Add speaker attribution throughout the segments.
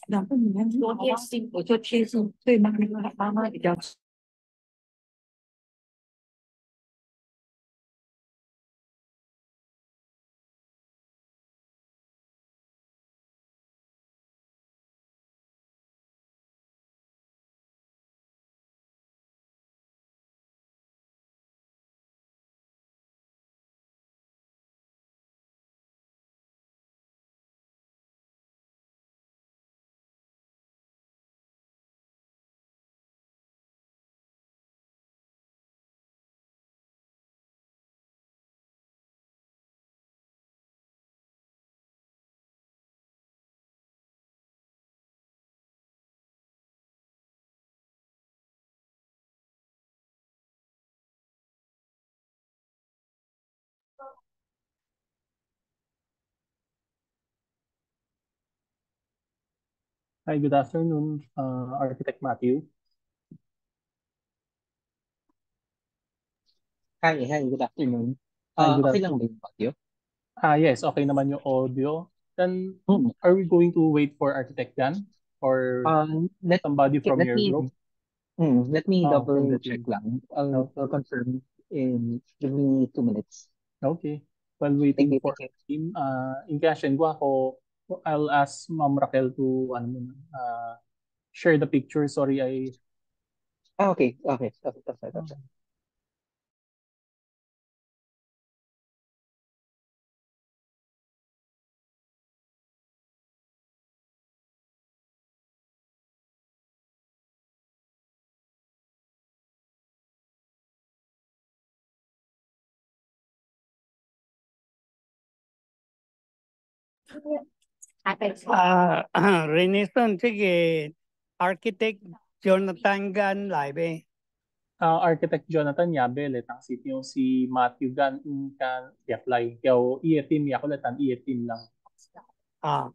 Speaker 1: 然后你们说夜市，我就接受对妈妈比较。
Speaker 2: Hi, good afternoon, Architect Matthew.
Speaker 3: Hi, good afternoon.
Speaker 2: Hi, good
Speaker 3: Okay lang
Speaker 2: afternoon.
Speaker 3: ba yung audio?
Speaker 2: Yes, okay naman yung audio. Then,
Speaker 3: Hmm.
Speaker 2: are we going to wait for Architect Dan or
Speaker 3: Let
Speaker 2: somebody from
Speaker 3: let
Speaker 2: your
Speaker 3: me
Speaker 2: group?
Speaker 3: let me
Speaker 2: Oh, from
Speaker 3: double
Speaker 2: the
Speaker 3: check
Speaker 2: team.
Speaker 3: lang.
Speaker 2: No?
Speaker 3: I'll confirm in give me 2 minutes.
Speaker 2: Okay. While
Speaker 3: Thank
Speaker 2: waiting
Speaker 3: you,
Speaker 2: for
Speaker 3: thank you.
Speaker 2: the team, in Kashengo ako, I'll ask Ma'am Raquel to share the picture. Sorry,
Speaker 3: Okay. That's fine.
Speaker 4: Renaissance, sige, architect Jonathan Gan lại be.
Speaker 2: Architect Jonathan Yabel, tang sit yung si Matthew Gan kan i-apply. Kaya i-team ya ko letan i-team lang.
Speaker 4: À,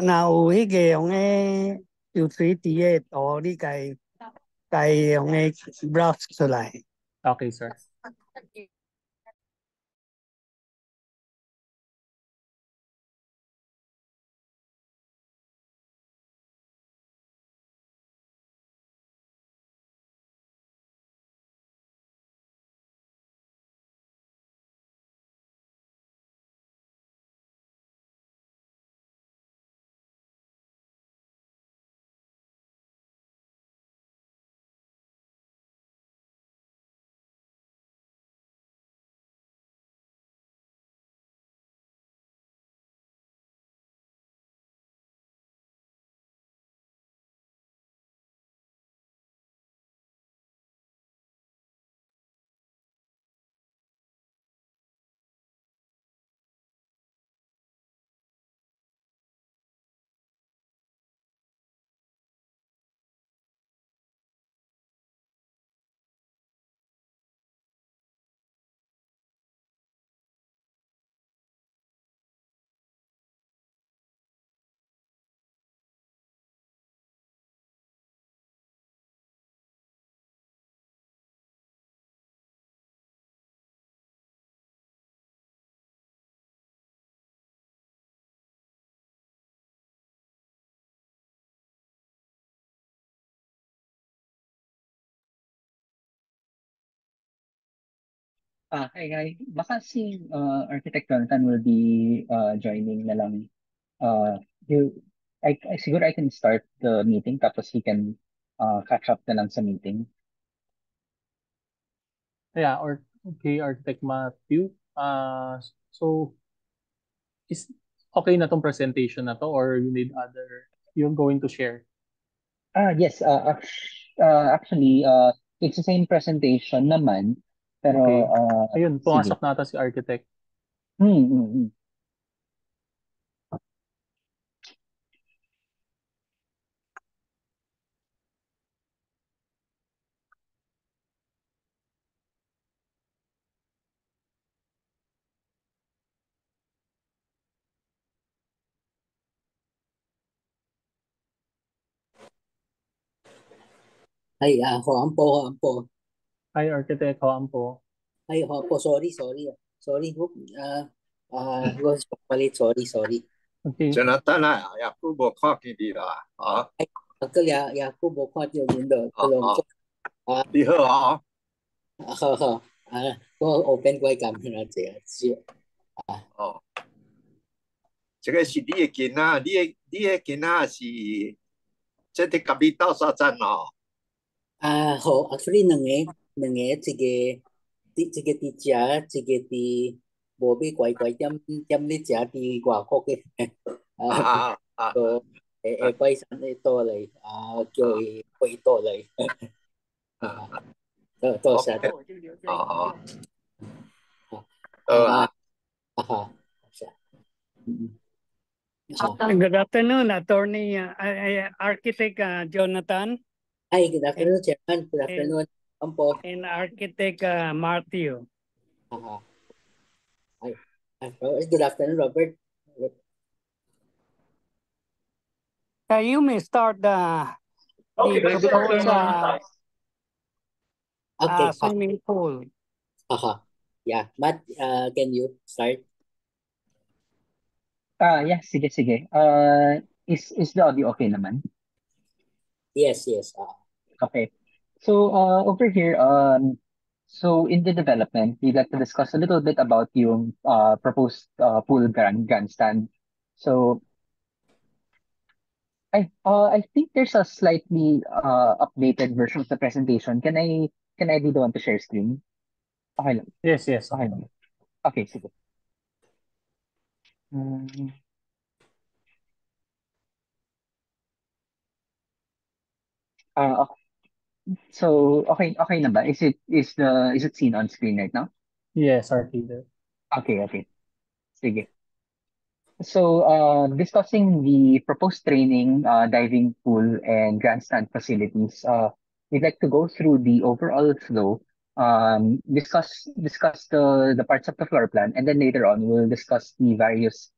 Speaker 4: nào cái ông ấy tiêu phí tiết ở đi cái ông ấy browse lại.
Speaker 2: Okay, sir.
Speaker 3: Hi. Baka si Architect Jonathan will be joining na lang. You, siguro I can start the meeting tapos he can catch up na lang sa meeting.
Speaker 2: Yeah, or okay, Architect Matthew. So is okay na tong presentation na to or you need other you're going to share?
Speaker 3: Yes, actually, it's the same presentation naman, pero
Speaker 2: Okay. Ayun,
Speaker 3: sige.
Speaker 2: pumasok na ata si Architect.
Speaker 3: Hmm, hmm, hmm.
Speaker 5: Ay, ho,
Speaker 2: Hi, Architect. Hoan po.
Speaker 5: Ay, sorry, sorry. Sorry, was palit, sorry.
Speaker 2: Okay.
Speaker 6: 加拿大啦，也不无看见你啦，啊，
Speaker 5: 也不无看到您的，这种
Speaker 6: 你好啊，
Speaker 5: 我open 过感了这
Speaker 6: 哦，这个是你的囡仔，你的囡仔是，这伫隔壁斗沙站哦，
Speaker 5: 好，actually 两个，这个伫食，这个伫无必乖点咧食伫外国嘅，会拜山会倒来，叫伊回倒来，多谢，
Speaker 6: 哦，啊，Good
Speaker 4: afternoon, Attorney Architect Jonathan
Speaker 5: Hi, good afternoon, Chairman. Good afternoon, Ampo.
Speaker 4: and Architect Matthew.
Speaker 5: Hi. Good afternoon, Robert.
Speaker 4: You may start the proposed
Speaker 5: Okay.
Speaker 4: swimming pool.
Speaker 5: Yeah, Matt, can you start?
Speaker 3: Yeah, sige. Is the audio okay naman?
Speaker 5: Yes.
Speaker 3: Okay. So over here, so in the development, we'd like to discuss a little bit about yung proposed pool grandstand. So I think there's a slightly updated version of the presentation. Can I be the one to share screen? Okay lang.
Speaker 2: Yes.
Speaker 3: Okay lang. Okay, sige. Mm, okay. So okay na ba? Is it seen on screen right now?
Speaker 2: Yes, Architect.
Speaker 3: Okay. Sige. So, discussing the proposed training, diving pool, and grandstand facilities, we'd like to go through the overall flow, discuss the parts of the floor plan, and then later on we'll discuss the various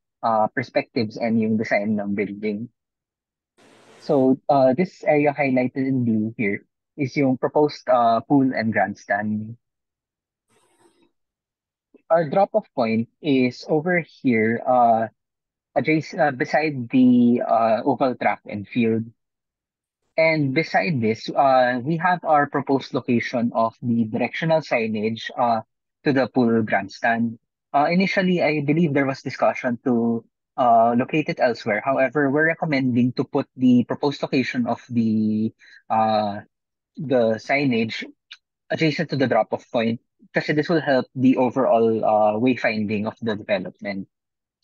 Speaker 3: perspectives and yung design ng building. So, this area highlighted in blue here is yung proposed pool and grandstand. Our drop-off point is over here, beside the oval track and field. And beside this, we have our proposed location of the directional signage to the pool grandstand. Initially, I believe there was discussion to locate it elsewhere. However, we're recommending to put the proposed location of the signage adjacent to the drop-off point, kasi this will help the overall wayfinding of the development.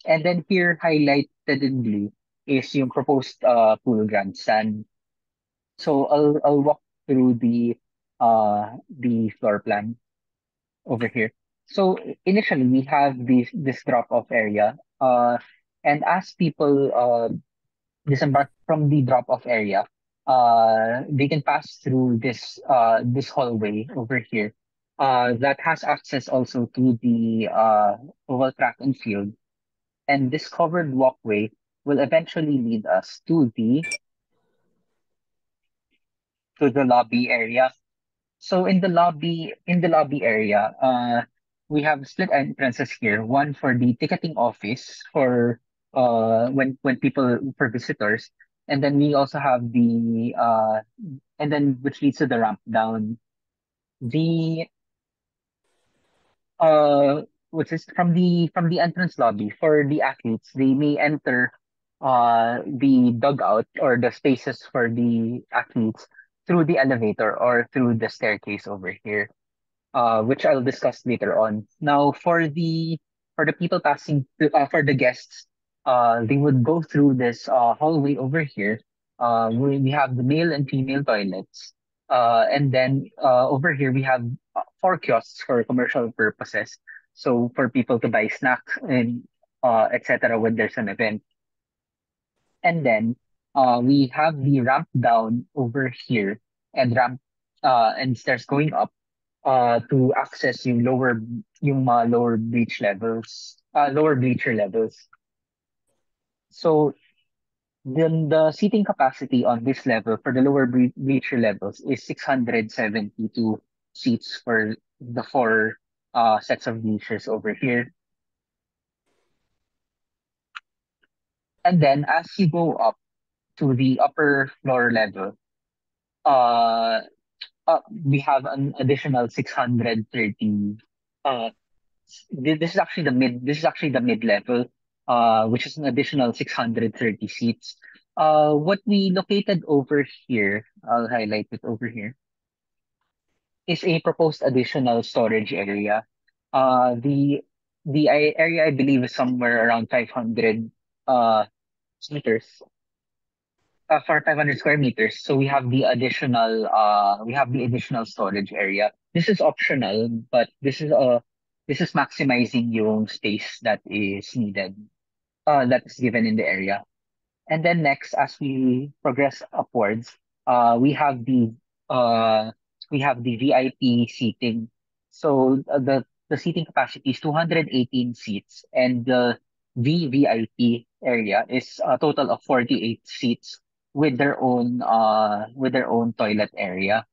Speaker 3: And then here, highlighted in blue, is yung proposed pool grandstand. So I'll walk through the floor plan over here. So initially, we have this drop-off area. And as people disembark from the drop-off area, they can pass through this hallway over here. That has access also to the oval track and field. And this covered walkway will eventually lead us to the lobby area. So in the lobby area, we have split entrances here. One for the ticketing office for when people for visitors, and then we also have and then which leads to the ramp down. The uh which is from the entrance lobby for the athletes. They may enter the dugout or the spaces for the athletes through the elevator or through the staircase over here, which I'll discuss later on. Now, for the people for the guests, they would go through this hallway over here. We have the male and female toilets, and then over here we have four kiosks for commercial purposes. So for people to buy snacks and etc. when there's an event. And then we have the ramp down over here and stairs going up to access yung lower bleacher levels. So The seating capacity on this level for the lower bleacher levels is 672 seats for the four sets of bleachers over here. And then as you go up to the upper floor level, uh, we have an additional 630. This is actually the mid level, which is an additional 630 seats. What we located over here, I'll highlight it over here, is a proposed additional storage area. The area I believe is somewhere around 500 uh meters, for 500 square meters. So we have the additional storage area. This is optional, but this is maximizing yung space that is needed, that is given in the area. And then next, as we progress upwards, we have uh the VIP seating. So the seating capacity is 218 seats, and the VVIP area is a total of 48 seats with their own toilet area.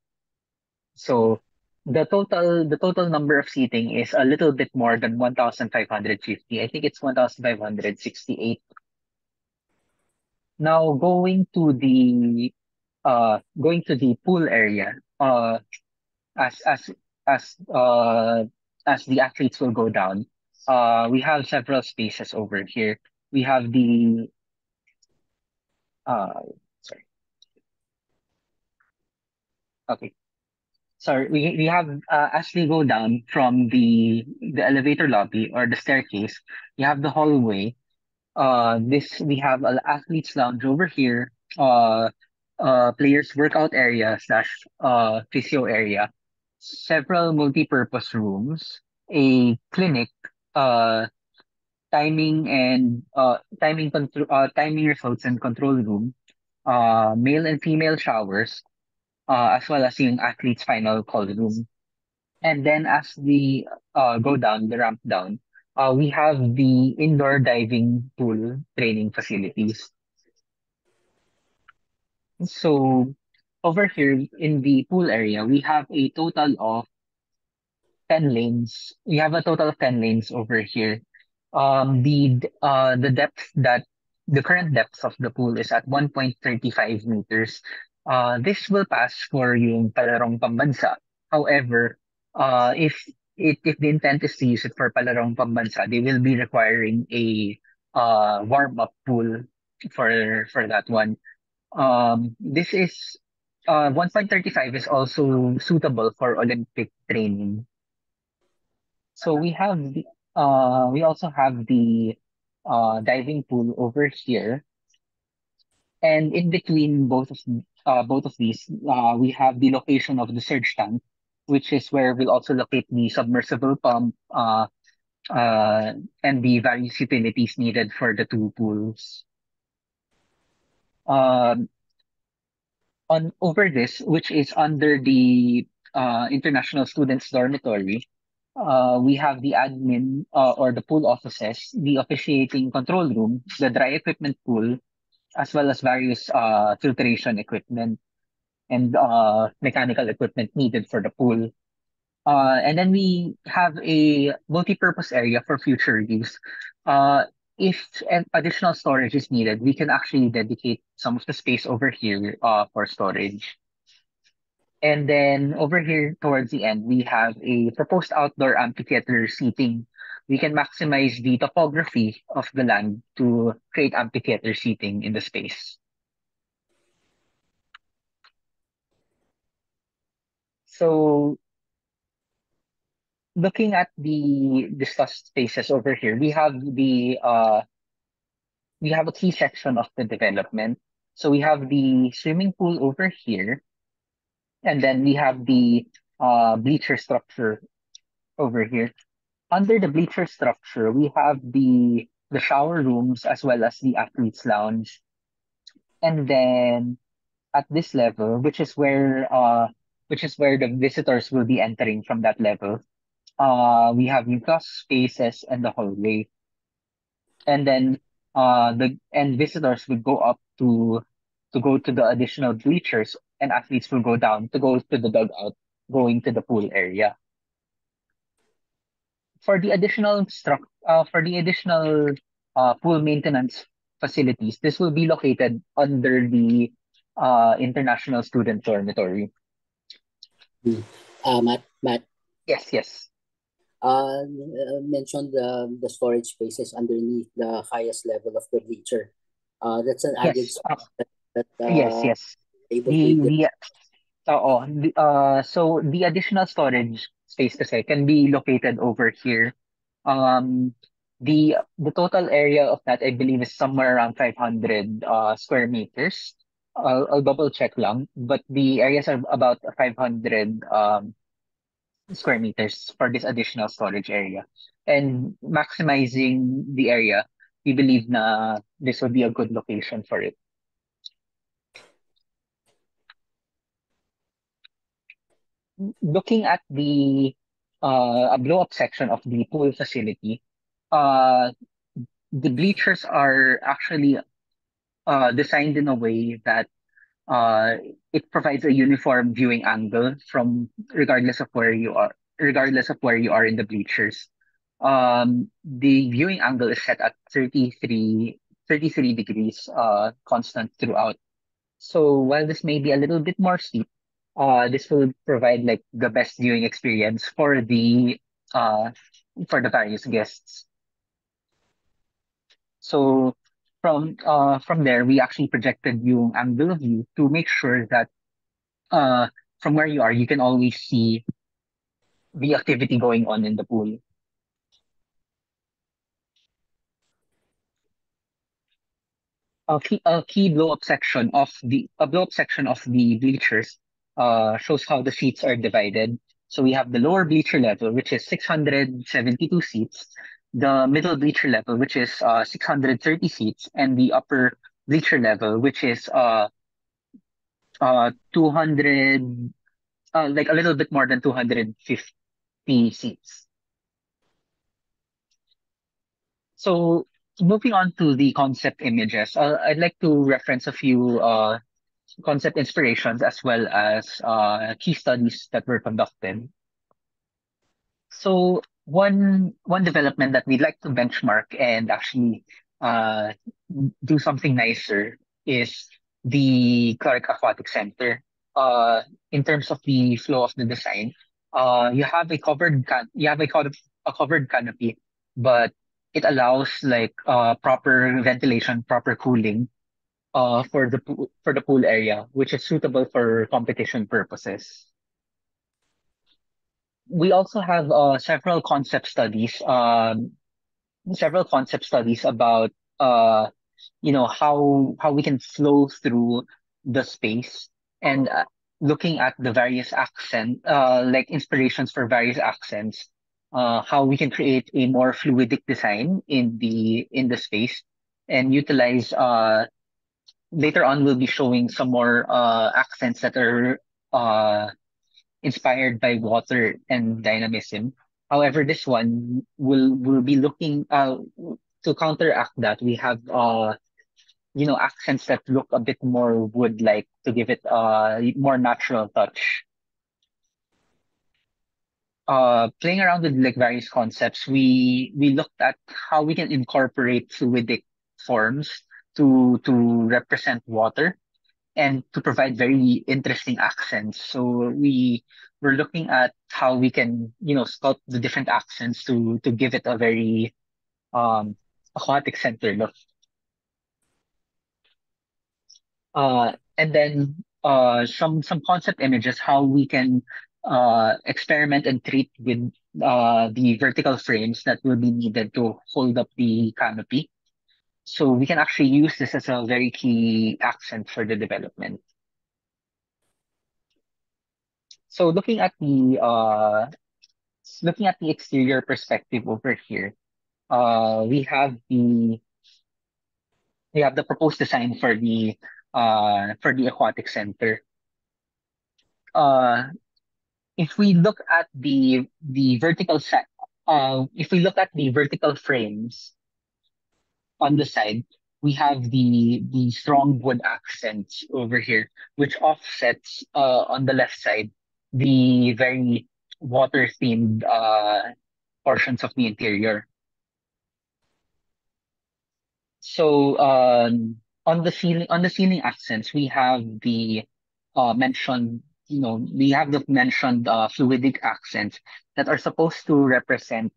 Speaker 3: So the total number of seating is a little bit more than 1,550. I think it's 1,568. Now going to the pool area, as as as uh as the athletes will go down, we have several spaces over here. We have the uh sorry, okay. Sorry, we have as we go down from the elevator lobby or the staircase, we have the hallway. This we have an athletes lounge over here, players workout area slash physio area, several multi-purpose rooms, a clinic, uh timing results and control room, male and female showers, as well as yung athletes final call room. And then as we go down the ramp down, we have the indoor diving pool training facilities. So over here in the pool area, we have a total of 10 lanes. We have a total of 10 lanes over here. The depth that the current depth of the pool is at 1.35 meters. This will pass for yung Palarong Pambansa. However, if the intent is to use it for Palarong Pambansa, they will be requiring a warm-up pool for that one. This is 1.35 is also suitable for Olympic training. So we also have the diving pool over here, and in between both of these, we have the location of the surge tank, which is where we'll also locate the submersible pump, uh, and the various utilities needed for the two pools. Um, on over this, which is under the international students dormitory, we have the admin, or the pool offices, the officiating control room, the dry equipment pool, as well as various filtration equipment and mechanical equipment needed for the pool. And then we have a multi-purpose area for future use. If additional storage is needed, we can actually dedicate some of the space over here for storage. And then over here towards the end, we have a proposed outdoor amphitheater seating. We can maximize the topography of the land to create amphitheater seating in the space. So looking at the discussed spaces over here, we have a key section of the development. So we have the swimming pool over here, and then we have the bleacher structure over here. Under the bleacher structure, we have the shower rooms as well as the athletes lounge. And then at this level, which is where the visitors will be entering from that level, we have the class spaces and the hallway. And then and visitors would go up to go to the additional bleachers, and athletes will go down to go to the dugout, going to the pool area. For the additional pool maintenance facilities, this will be located under the international student dormitory.
Speaker 5: Matt,
Speaker 3: Yes, yes.
Speaker 5: mentioned the storage spaces underneath the highest level of the bleacher. That's an added
Speaker 3: Yes.
Speaker 5: space that
Speaker 3: Yes, yes.
Speaker 5: able to
Speaker 3: The so the additional storage space kasi can be located over here. Um, the total area of that I believe is somewhere around 500 square meters. I'll double check lang, but the areas are about 500 square meters for this additional storage area. And maximizing the area, we believe na this would be a good location for it. Looking at the blow-up section of the pool facility, uh, the bleachers are actually designed in a way that it provides a uniform viewing angle from regardless of where you are in the bleachers. The viewing angle is set at 33 degrees, constant throughout. So while this may be a little bit more steep, this will provide like the best viewing experience uh for the various guests. So from there, we actually projected yung angle of view to make sure that uh from where you are, you can always see the activity going on in the pool. A key blow up section of the bleachers shows how the seats are divided. So we have the lower bleacher level, which is 672 seats, the middle bleacher level, which is 630 seats, and the upper bleacher level, which is 200, like a little bit more than 250 seats. So moving on to the concept images, I'd like to reference a few concept inspirations as well as key studies that were conducted. So one development that we'd like to benchmark and actually uh, do something nicer is the Clark Aquatic Center. In terms of the flow of the design, you have a covered canopy, but it allows like proper ventilation, proper cooling for the pool area, which is suitable for competition purposes. We also have several concept studies about uh, how we can flow through the space and looking at the various like inspirations for various accents, how we can create a more fluidic design in the space and utilize later on we'll be showing some more accents that are uh, inspired by water and dynamism. However, this one will be looking to counteract that. We have accents that look a bit more wood-like to give it a more natural touch. Playing around with like various concepts, we looked at how we can incorporate fluidic forms to represent water and to provide very interesting accents. So we were looking at how we can, sculpt the different accents to give it a very aquatic center look. And then some concept images how we can experiment and treat with the vertical frames that will be needed to hold up the canopy. So we can actually use this as a very key accent for the development. So looking at the exterior perspective over here, we have the proposed design for the aquatic center. Uh, if we look at the vertical set, if we look at the vertical frames, on the side, we have the strong wood accents over here, which offsets on the left side the very water themed portions of the interior. So on the ceiling accents, we have the mentioned, we have the mentioned fluidic accents that are supposed to represent,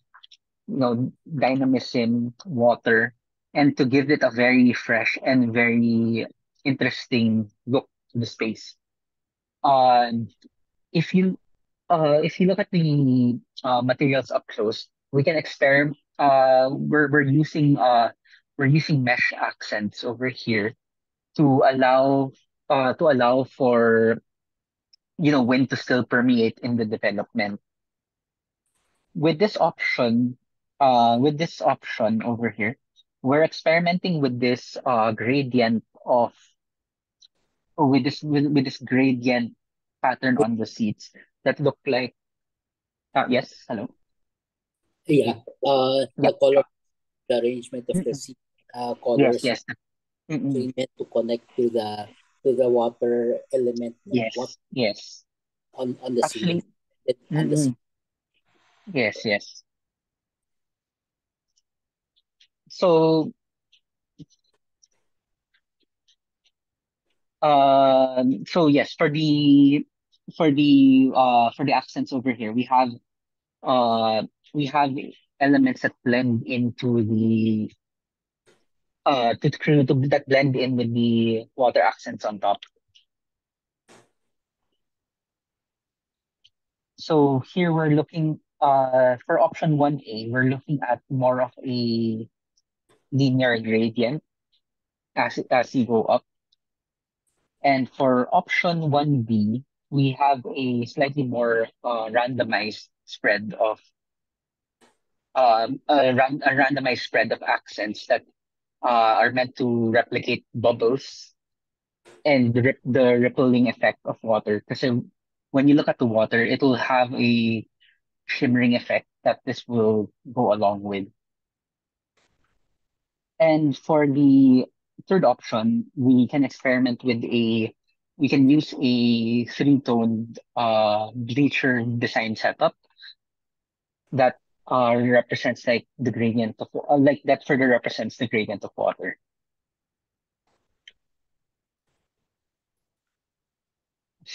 Speaker 3: dynamism, water, and to give it a very fresh and very interesting look to the space. Uh, if you if you look at the materials up close, we can experiment. We're using mesh accents over here to allow for wind to still permeate in the development. With this option, over here, we're experimenting with this gradient of with this gradient pattern on the seats that look like yes, hello.
Speaker 5: Yeah.
Speaker 3: Yeah.
Speaker 5: The color, the arrangement of the seat
Speaker 3: Yes,
Speaker 5: colors.
Speaker 3: yes.
Speaker 5: So you meant to connect to the water element, no?
Speaker 3: Yes, yes.
Speaker 5: On the
Speaker 3: Actually,
Speaker 5: ceiling. On the
Speaker 3: mm-mm. Yes, yes. So, yes, for the accents over here, uh we have elements that blend into the that blend in with the water accents on top. So here we're looking for option 1A, we're looking at more of a linear gradient as you go up. And for option 1B, we have a slightly more randomized spread of a randomized spread of accents that are meant to replicate bubbles and the rippling effect of water. Because when you look at the water, it will have a shimmering effect that this will go along with. And for the third option, we can experiment with we can use a three-toned bleacher design setup that represents like the gradient of like that further represents the gradient of water.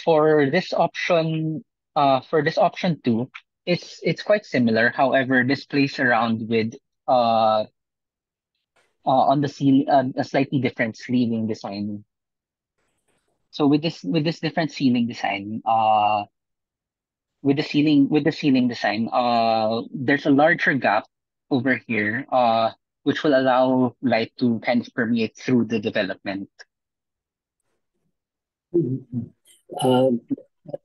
Speaker 3: For this option, two, it's quite similar. However, this plays around with on the ceiling a slightly different ceiling design. So with this different ceiling design, with the ceiling design, there's a larger gap over here, which will allow light to kind of permeate through the development.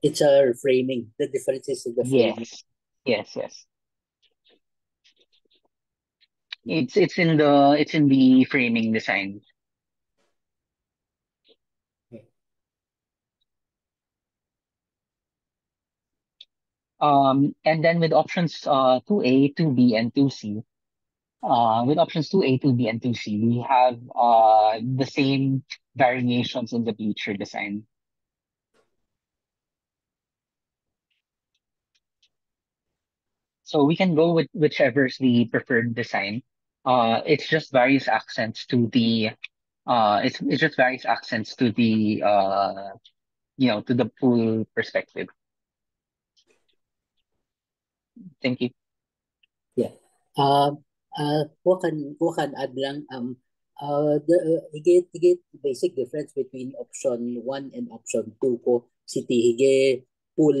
Speaker 5: It's a framing. The difference is in the framing.
Speaker 3: Yes. It's in the framing design. And then with options 2A, 2B, and 2C, with options 2A, 2B, and 2C, we have the same variations in the bleacher design. So we can go with whichever is the preferred design. It's just various accents to the it's just various accents to the to the pool perspective. Thank you.
Speaker 5: Yeah. Wakan add lang hige basic difference between option 1 and option 2 ko siti hige pool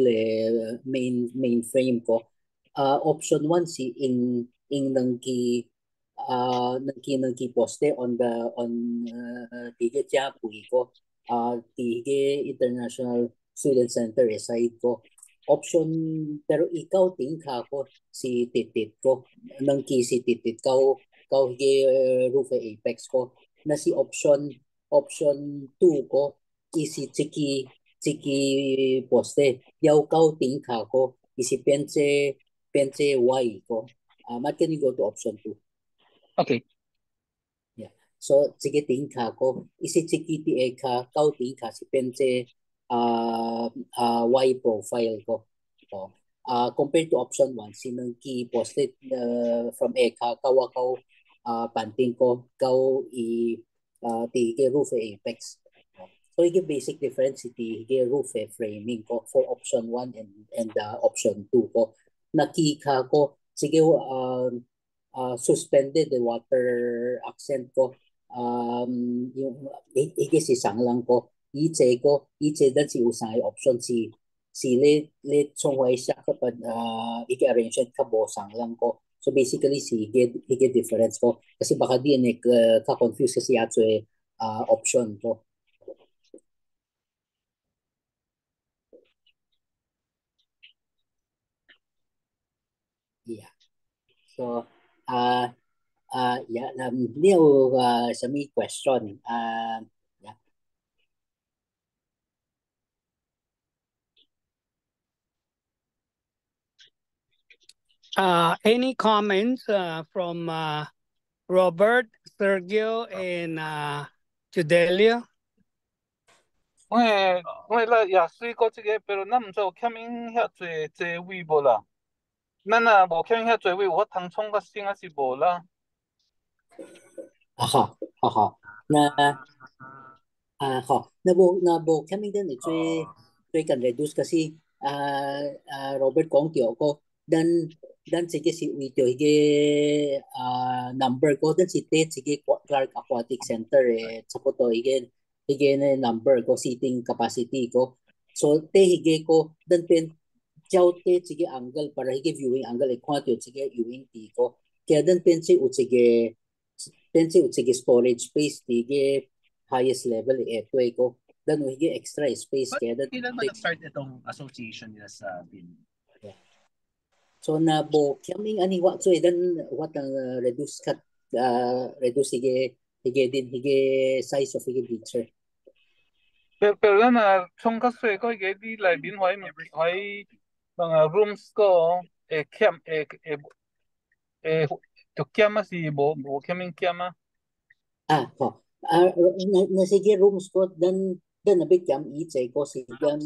Speaker 5: main frame ko. Option 1 si ing nangki poste on hige tia pui ko hige International Student Center side ko. Option pero ikaw tingka ko si titit ko nang si titit kau hige roof apex ko na si option 2 ko isi chiki poste yaw kau tingka ko isi pense y ko mat can you go to option 2?
Speaker 3: Okay.
Speaker 5: So sige tingka ko isi chikiti eka kau tingka si penche Y profile ko. So, compared to option 1, sinong key posted from eka kawakaw panting ko kau tige roof apex. So ige basic difference tige roof framing ko for option 1 and option 2 ko. Nakika ko sige suspended the water accent ko yung ige si sanglang ko iche dan si usay option si le chongwai siya kapag ige arrangement ka bo sanglang ko. So basically si ige difference ko kasi baka di ka confuse kasi ato option ko. Yeah. So yeah, Neil sami question. Yeah.
Speaker 4: Any comments from Robert, Sergio, and Judelia?
Speaker 7: 我啦也水过这个，pero 咱唔做欠因遐济位无啦。咱啊无欠因遐济位，有法通创较新还是无啦？
Speaker 5: Aha. Na bo kami din kan reduce kasi Robert kong tiyo ko dan sige si Wito hige number ko dan si Ted sige Clark Aquatic Center sa to hige na number ko seating capacity ko. So te hige ko dan pen jaw te sige angle para hige viewing angle kwatyo sige viewing ti ko. Kaya dan pen si utsige storage space tige highest level ito ko dan hige extra space kaya dan
Speaker 8: kailan ba nag-start itong association nila sa BIN?
Speaker 5: So na bo kaming ani wa so dan what ang reduce hige size of hige bleacher.
Speaker 7: pero na 총각 수에 거 이게 디 라이빈 화이 mga rooms ko camp to kiama si bo kaming kiama.
Speaker 5: Na sige rooms ko dan nabit kiam itse ko si dan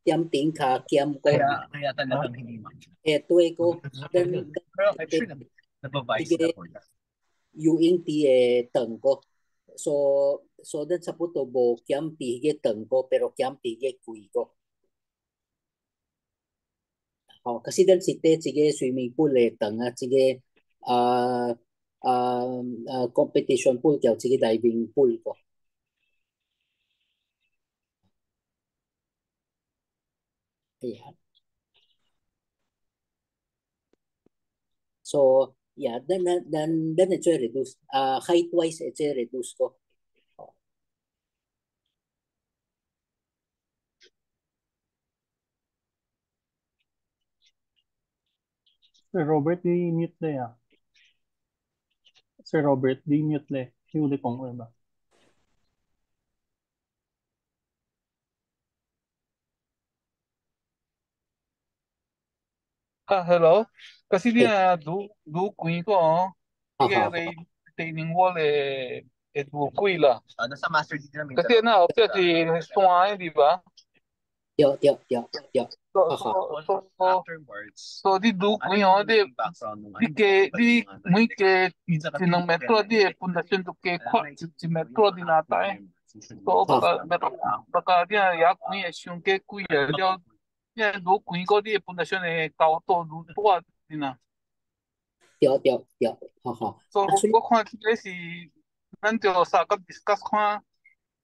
Speaker 5: kiam tingka kiam ko
Speaker 8: Kaya talagang hindi man.
Speaker 5: eto ko dan
Speaker 8: Pero I'm sure nag-advise na po.
Speaker 5: yung ti teng ko so dan sa puto bo kiam pige teng ko pero kiam pige kui ko kasi dan si te sige swimming pool teng sige competition pool kaya sige diving pool ko. Ayan. So yeah, then it's reduce. Height wise, it's reduce ko.
Speaker 2: Sir Robert, di-mute na ya. Sir Robert, di-mute na. Huli kong ba?
Speaker 7: Hello. Kasi di na du kui ko Ige retaining wall du kui la.
Speaker 8: Nasa master deed namin.
Speaker 7: Kasi na option si Swan, di ba?
Speaker 5: Yeah.
Speaker 7: So di du kui di muy que sinang metro di pundasyon do ke si metro di nata So baka di ya kui asyong ke kui ya du kui ko di pundasyon cao to du tua di na.
Speaker 5: Yeah.
Speaker 7: So我看起来是咱就三个 discuss 看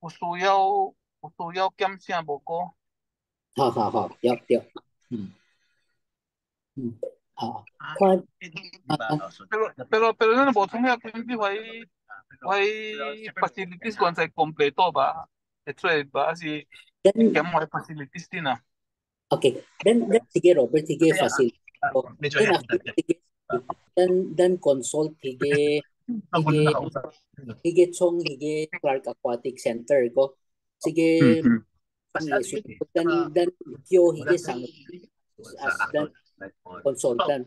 Speaker 7: 有需要减啥无过。
Speaker 5: Yeah.
Speaker 7: Pero na botong ya hindi why facilities kung sa kompleto ba? Ito ba si kaya mo facilities din na.
Speaker 5: Okay. Then sige Robert, sige facility. Then consult hige chong hige Clark Aquatic Center ko. Sige dan kyo hige sang as dan consultant.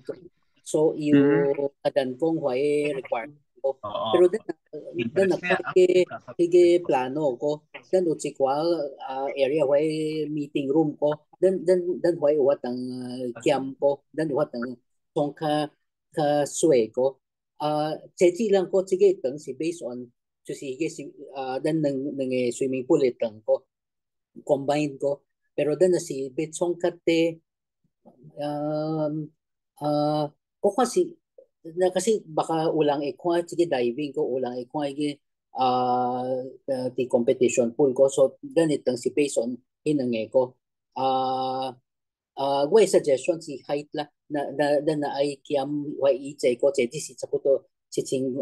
Speaker 5: So you adan kong why require ko.
Speaker 8: Oo.
Speaker 5: Pero dan
Speaker 8: Interest
Speaker 5: ako
Speaker 8: niya,
Speaker 5: hige plano ko. Dan utsi ko area way meeting room ko. Dan way wat ang kiam ko. Dan wat ang tong ka sway ko. Chechi lang ko sige tang si based on so sige si dan nang swimming pool itang ko combine ko. Pero dan na si Betsong kate ko kasi baka ulang ikwa sige diving ko ulang ikwa igi the competition pool ko so ganitang si based on hinangay ko way suggestion si height la na ay kiam way ite ko che si sa to si ching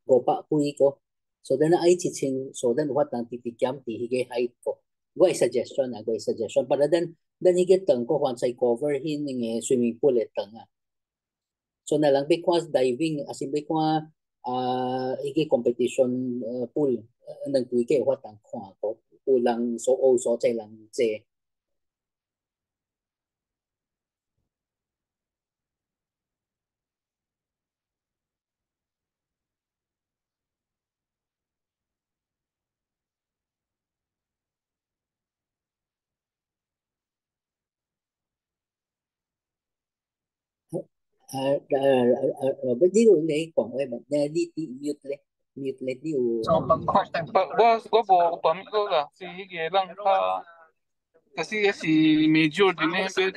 Speaker 5: go pa kui ko so na ay si ching so dan what ang tipikyam ti hige height ko way suggestion para dan hige tang ko once I cover hin ng swimming pool etang so na lang because diving as in because hige competition pool nang tui ke what ang ko ulang so so chay lang che bên đi đường này còn ai bạn đi mute lên đi
Speaker 8: So, pag first time,
Speaker 7: Ko po pamiko la si hige lang kasi major din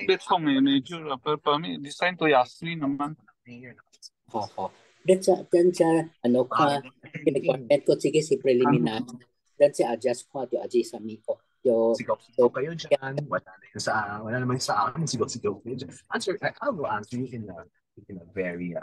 Speaker 7: bet song major pero pami design to yasui naman.
Speaker 5: dan sa ano ka requirement ko sige si preliminary dan si adjust ko to adjust sa miko yo
Speaker 8: sigaw kayo dyan. Wala naman sa akin, sigaw kayo dyan. I will answer you in a very,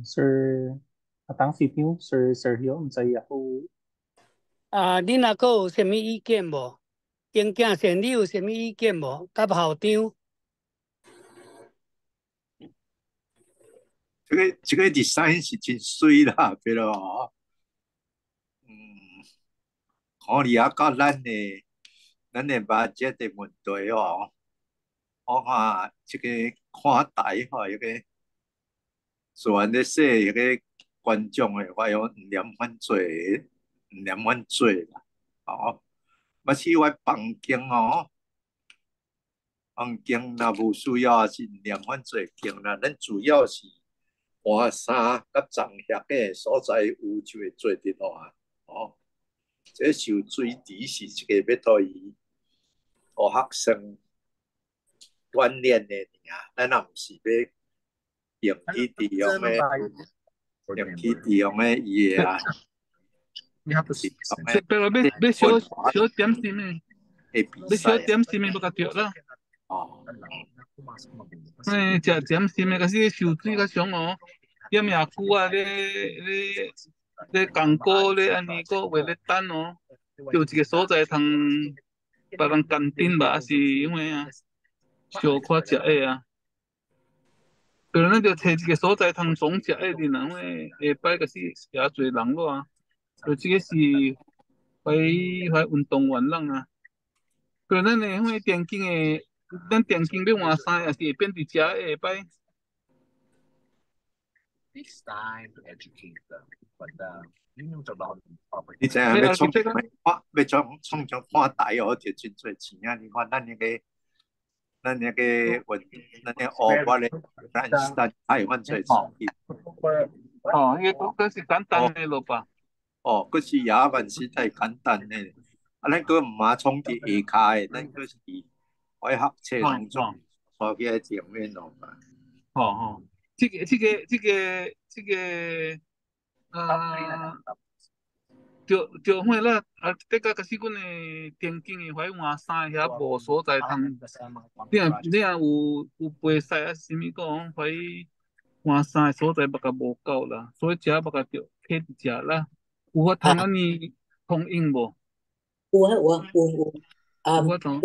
Speaker 2: Sir Atang CPU, Sir Sergio, unsay ako
Speaker 4: 你若个有什么意见无？影镜线你有什么意见无？甲校长，
Speaker 6: 这个 design 是真水啦，别了哦。可能啊，甲咱的 budget 的问题哦。我看这个看台吼，那个虽然咧说那个观众的话有唔念反做啦，哦，但是我房间哦。房间若无需要是念反做间啦，咱主要是换衫甲装遐个所在有就会做得到啊。哦，这受水池是一个要互伊互学生锻炼的尔，咱也毋是要用去利用的，用去利用的伊的啊。
Speaker 8: you have to see.
Speaker 7: Pero be show tiam si me.
Speaker 6: 会比
Speaker 7: Be
Speaker 6: 赛
Speaker 7: show tiam si me baka tiyo la.
Speaker 6: 哦，
Speaker 7: 只tiam si me kasi show tri ka siong oh. Tiam ya kuwa le kangko le ani ko wele tan oh. 有一个所在通别人canteen吧，是因为啊，小可食的啊。pero 咱就摕一个所在通总食的的，因为下摆个是也侪人咯啊。就这个是怀运动员人啊。pero 咱的因为电竞的，咱电竞要换衫也是会变伫遮下摆。
Speaker 8: Takes time to educate them, but you know about property.
Speaker 6: 你知影要创创看台哦，就真侪钱啊！你看咱那个咱那个学法的，咱台湾侪钱。
Speaker 7: 哦，迄个是简单的咯吧？
Speaker 6: 哦，佫是也万是太简单的，咱佫毋嘛创伫下骹的，咱佫是爱学册当中带起来前面咯吧。
Speaker 7: 哦，这个就会啦，这个可是阮的电竞的怀换衫遐无所在通，你若有备赛啊，什么讲怀换衫的所在目甲无够啦，所以食目甲着摕伫食啦。有法通安尼通用无？
Speaker 5: 有。
Speaker 7: 有法通。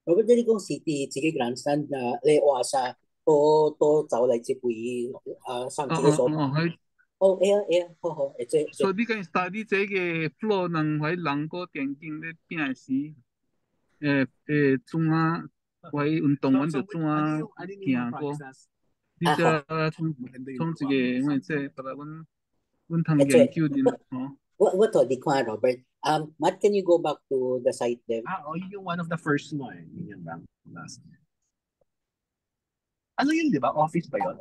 Speaker 5: 我覺得你講是啲自己grandstand你話晒都走嚟接位上自己所
Speaker 7: 係。
Speaker 5: 好，即
Speaker 7: 所以你敢 study 這個 flow 能喺人個電競咧變時，怎啊，為運動員就怎啊行過。你這從一個我即係把阮通研究啲哦。
Speaker 5: 我同你看 Robert. Matt, can you go back to the site there?
Speaker 8: Yung one of the first one. Yun lang. Last. Ano yun, di ba? Office ba yun?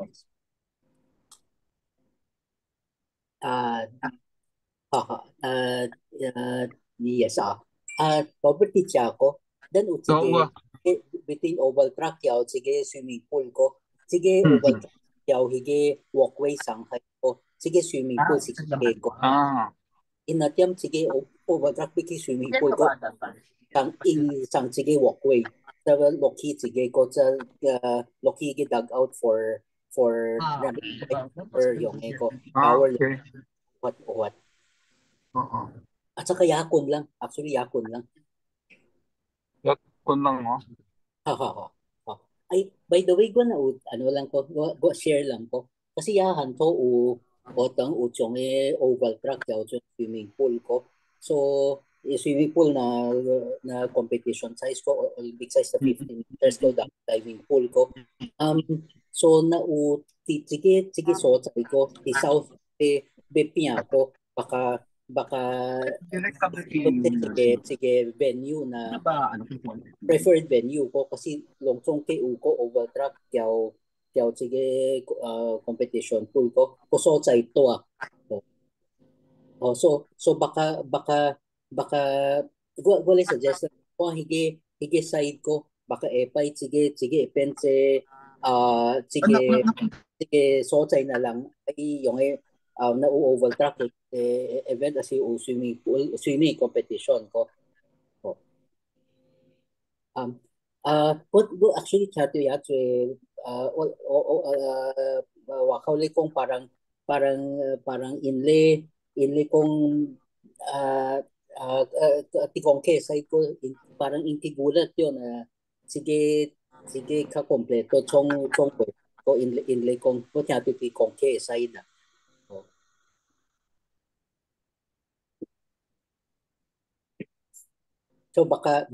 Speaker 5: Yes. Robert, teacher ako. Then, sige, between oval track yaw, sige, swimming pool ko. Sige, oval track yaw, hige, walkway, sanghay ko. Sige, swimming pool, sige ko. Inatyam, sige, oval track, biki swimming pool ko. Sang sige, walkway. Sa Loki, sige ko, sa Loki, dug out for running or yung ko. Power what. At saka yakon lang. Actually, yakon lang.
Speaker 7: Yakon lang, no?
Speaker 5: Ay, by the way, ano lang ko, share lang ko. Kasi yahan to, otang uchong oval track, yaw swimming pool ko. So, swimming pool na competition size ko, Olympic size na 15 meters ko, diving pool ko. So, sige, so, sabi ko, south, bepiya ko, baka sige venue na preferred venue ko kasi longtong kay uko oval track yaw sige competition pool ko kuso sa ito so baka wala suggest ko hige side ko baka epay sige pense sige so sa na lang ay yung na oval track event as swimming competition ko. What actually chato yato wakaw kong parang inle kong tikongke side ko parang intigulat yun sige ka kompleto chong ko inle kong ko chato tikongke side na. So baka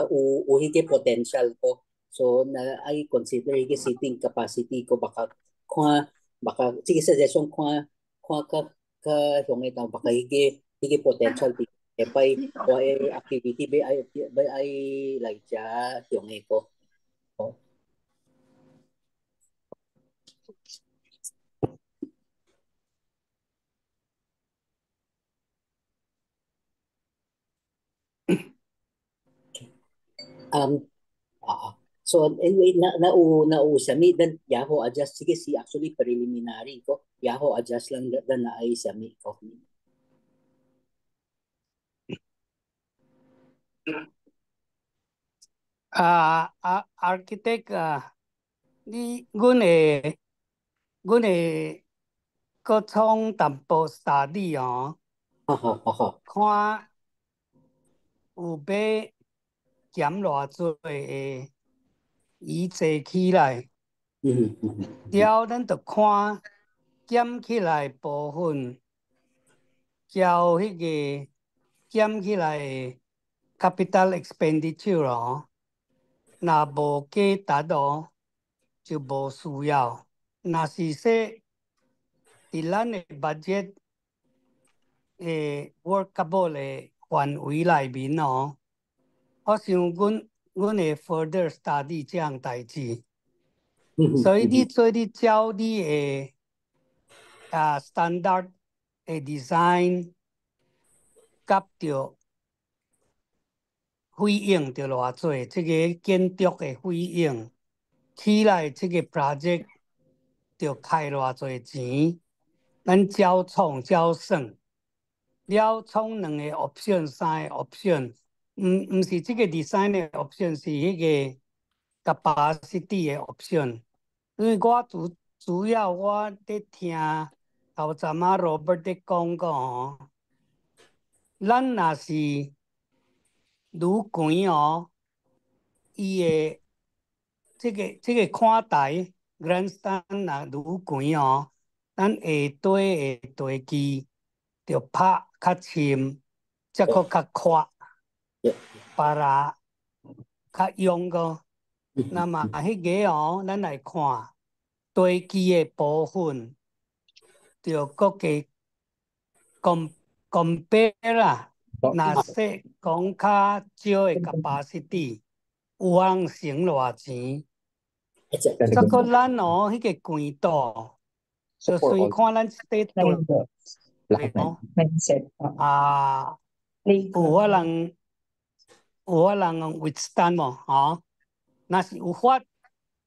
Speaker 5: uhige potential ko. So na I consider hige seating capacity ko baka sige suggestion ko ka yung ito baka hige potential pay o activity ba ay like ja yung ito. So anyway na dan Yahoo adjust sige si actually preliminary ko Yahoo adjust lang dan na ay sami ko.
Speaker 4: Architect你阮会搁创淡薄 study 哦，看有要减偌济的移坐起来，了咱就看减起来部分，交迄个减起来的 capital expenditure 哦，若无价值哦，就无需要。若是说伫咱的 budget workable 的范围内面哦，我想阮会 further study 这样代志。所以你照你的standard 的 design 甲着费用着偌济，这个建筑的费用起来，这个 project 着开偌济钱，咱照创照算，了创两个 option、三个 option， 唔是这个 design 的 option， 是迄个 capacity 的 option。因为我主要我伫听头阵啊Robert 伫讲过吼，咱若是愈悬哦，伊的这个看台 grandstand 若愈悬哦，咱下底的地基着拍较深，才佫较宽，把啦较勇个。那么迄个哦，咱来看地基的部分，着佫加公平啦。若说讲较少的 capacity， 有通省偌钱？再佫咱哦，迄个管道，就先看咱这地哦，啊，有法人withstand 无？吼，若是有法，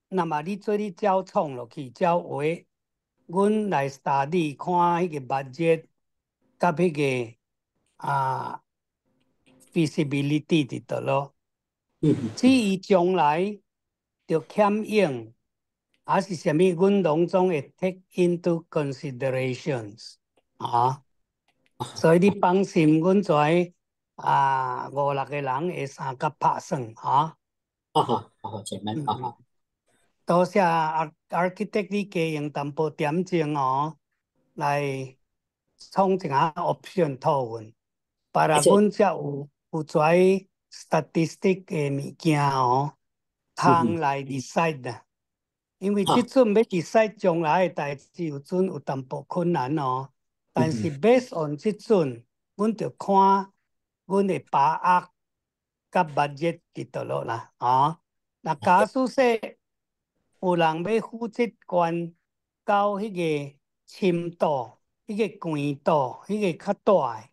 Speaker 4: 那么你做你照创落去，照画，阮来 study 看迄个 budget， 甲迄个feasibility 伫倒咯。至于将来着欠用，还是啥物，阮拢总会 take into considerations 啊。所以你放心，阮跩5、6个人会相甲拍算啊。
Speaker 5: 好，前面好。
Speaker 4: 多谢 architect 你加用淡薄点钟哦，来创一下 option 讨论。别啦，阮才有跩 statistic 的物件哦，通来 decide 啦。因为即阵要 decide 将来的代志，有阵有淡薄困难哦。但是 based on 即阵，阮着看阮的把握甲 budget 伫倒落啦，啊。那假使说有人要负责管到迄个深度、迄个宽度、迄个较大的，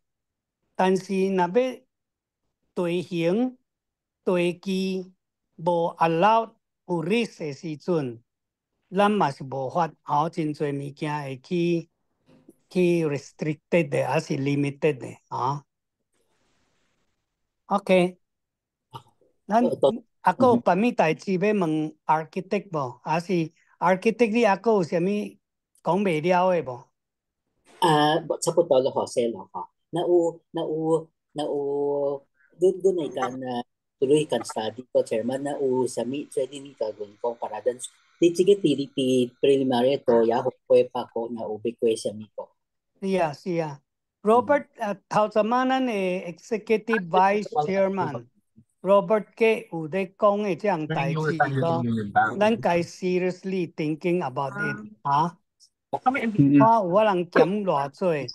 Speaker 4: 但是若要地形、地基无 allow 有 risk 的时阵，咱嘛是无法，真侪物件会去 restricted 的，还是 limited 的啊。OK， 咱还佫有别物代志要问 architect 无？还是 architect 你还佫有啥物讲袂了的无？
Speaker 5: 差不多了，好些了哈。那有，阮嚟緊tuloy kan study ko chairman na有啥物最近你甲阮講para dan你這個第 preliminary 都也好規劃過，那有要過啥物個？
Speaker 4: 是啊 ，Robert 頭陣仔咱的 executive vice chairman Robert 嘅有咧講嘅這樣代志咯，咱該 seriously thinking about it 啊。看有法人減偌濟，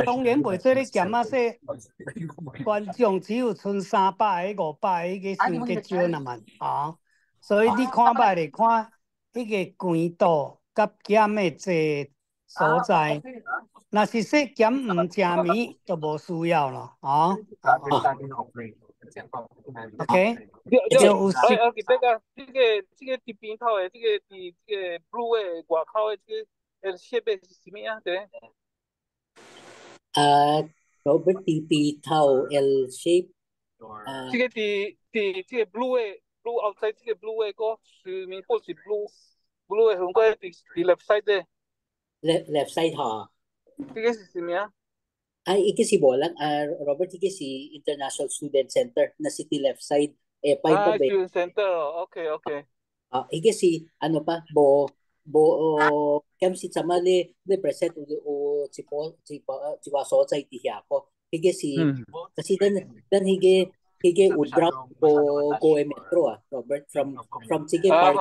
Speaker 4: 當然袂做咧減啊！說觀眾只有剩300個、500個，迄個算計少啦嘛，啊！所以你看擺嚟看，迄個寬度甲減的這所在，若是說減唔正面，就無需要咯，啊？OK， 就有
Speaker 7: 這個佇邊頭的，這個 blue 的外口的這個設備是什麼啊？對。
Speaker 5: Robert TP 頭 L shape。
Speaker 7: 這個這個 blue 的 blue outside 這個 blue 的個 swimming pool 是 blue 的，紅個係 left side 的。
Speaker 5: left side 嚇。
Speaker 7: 這個是什麼啊？
Speaker 5: 一個是無lang Robert 一個是 International Student Center na city left side
Speaker 7: Student Center, okay.
Speaker 5: 一個是ano pa咁是怎麼你 present 有一個所在底下個一個是kasi dan hige有 drop go metro Robert from 這個 park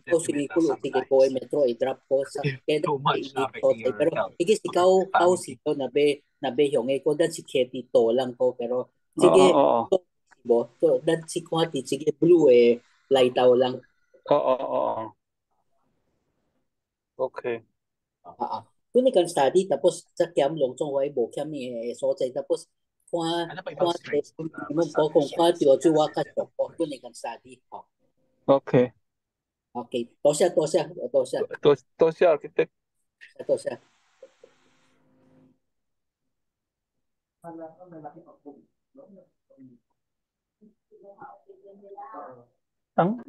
Speaker 5: 個swimming pool 這個go metro drop ko sa kaya pero hige si kau si to na be yung ko dan si Katie to lang ko pero sige bo so dan si Kwati sige blue light daw lang
Speaker 7: okay
Speaker 5: kung ikan study tapos sa kiam long chong wai bo kiam ni so zai tapos kwa mo ko kung kwa tio chu wa ka to ko kung ikan study
Speaker 7: okay
Speaker 5: 多謝architect 多謝
Speaker 2: ang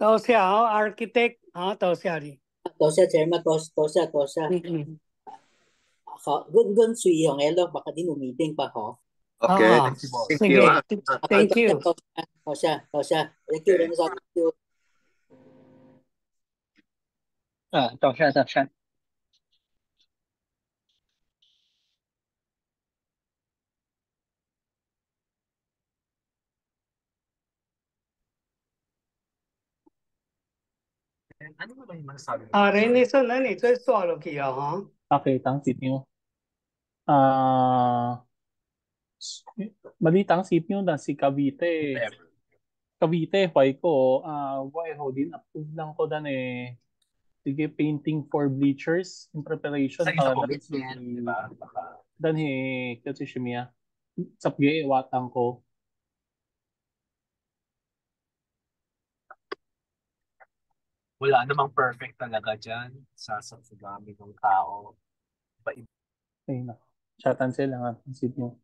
Speaker 4: 多謝哦，architect，多謝你。
Speaker 5: 多謝 Chairman，多謝。好，阮隨用嘅咯，baka din meeting pa ho.
Speaker 6: Okay, thank you.
Speaker 4: Thank you.
Speaker 5: 多謝，thank you，林生，thank you。
Speaker 3: 多謝。
Speaker 8: Ano ba yung masasabi mo?
Speaker 4: Renison,你再刷落去啊，哈。
Speaker 2: Okay, tang sityo. Malitang sityo na si Cavite. Cavite, why ko, why ho din approve lang ko dan sige, painting for bleachers in preparation
Speaker 8: Sa
Speaker 2: para
Speaker 8: commitment, di ba?
Speaker 2: dan kasi siya sapge watang ko.
Speaker 8: Wala namang perfect talaga dyan sa dami ng tao.
Speaker 2: Ay, na. Chatan sila nga ang sityo.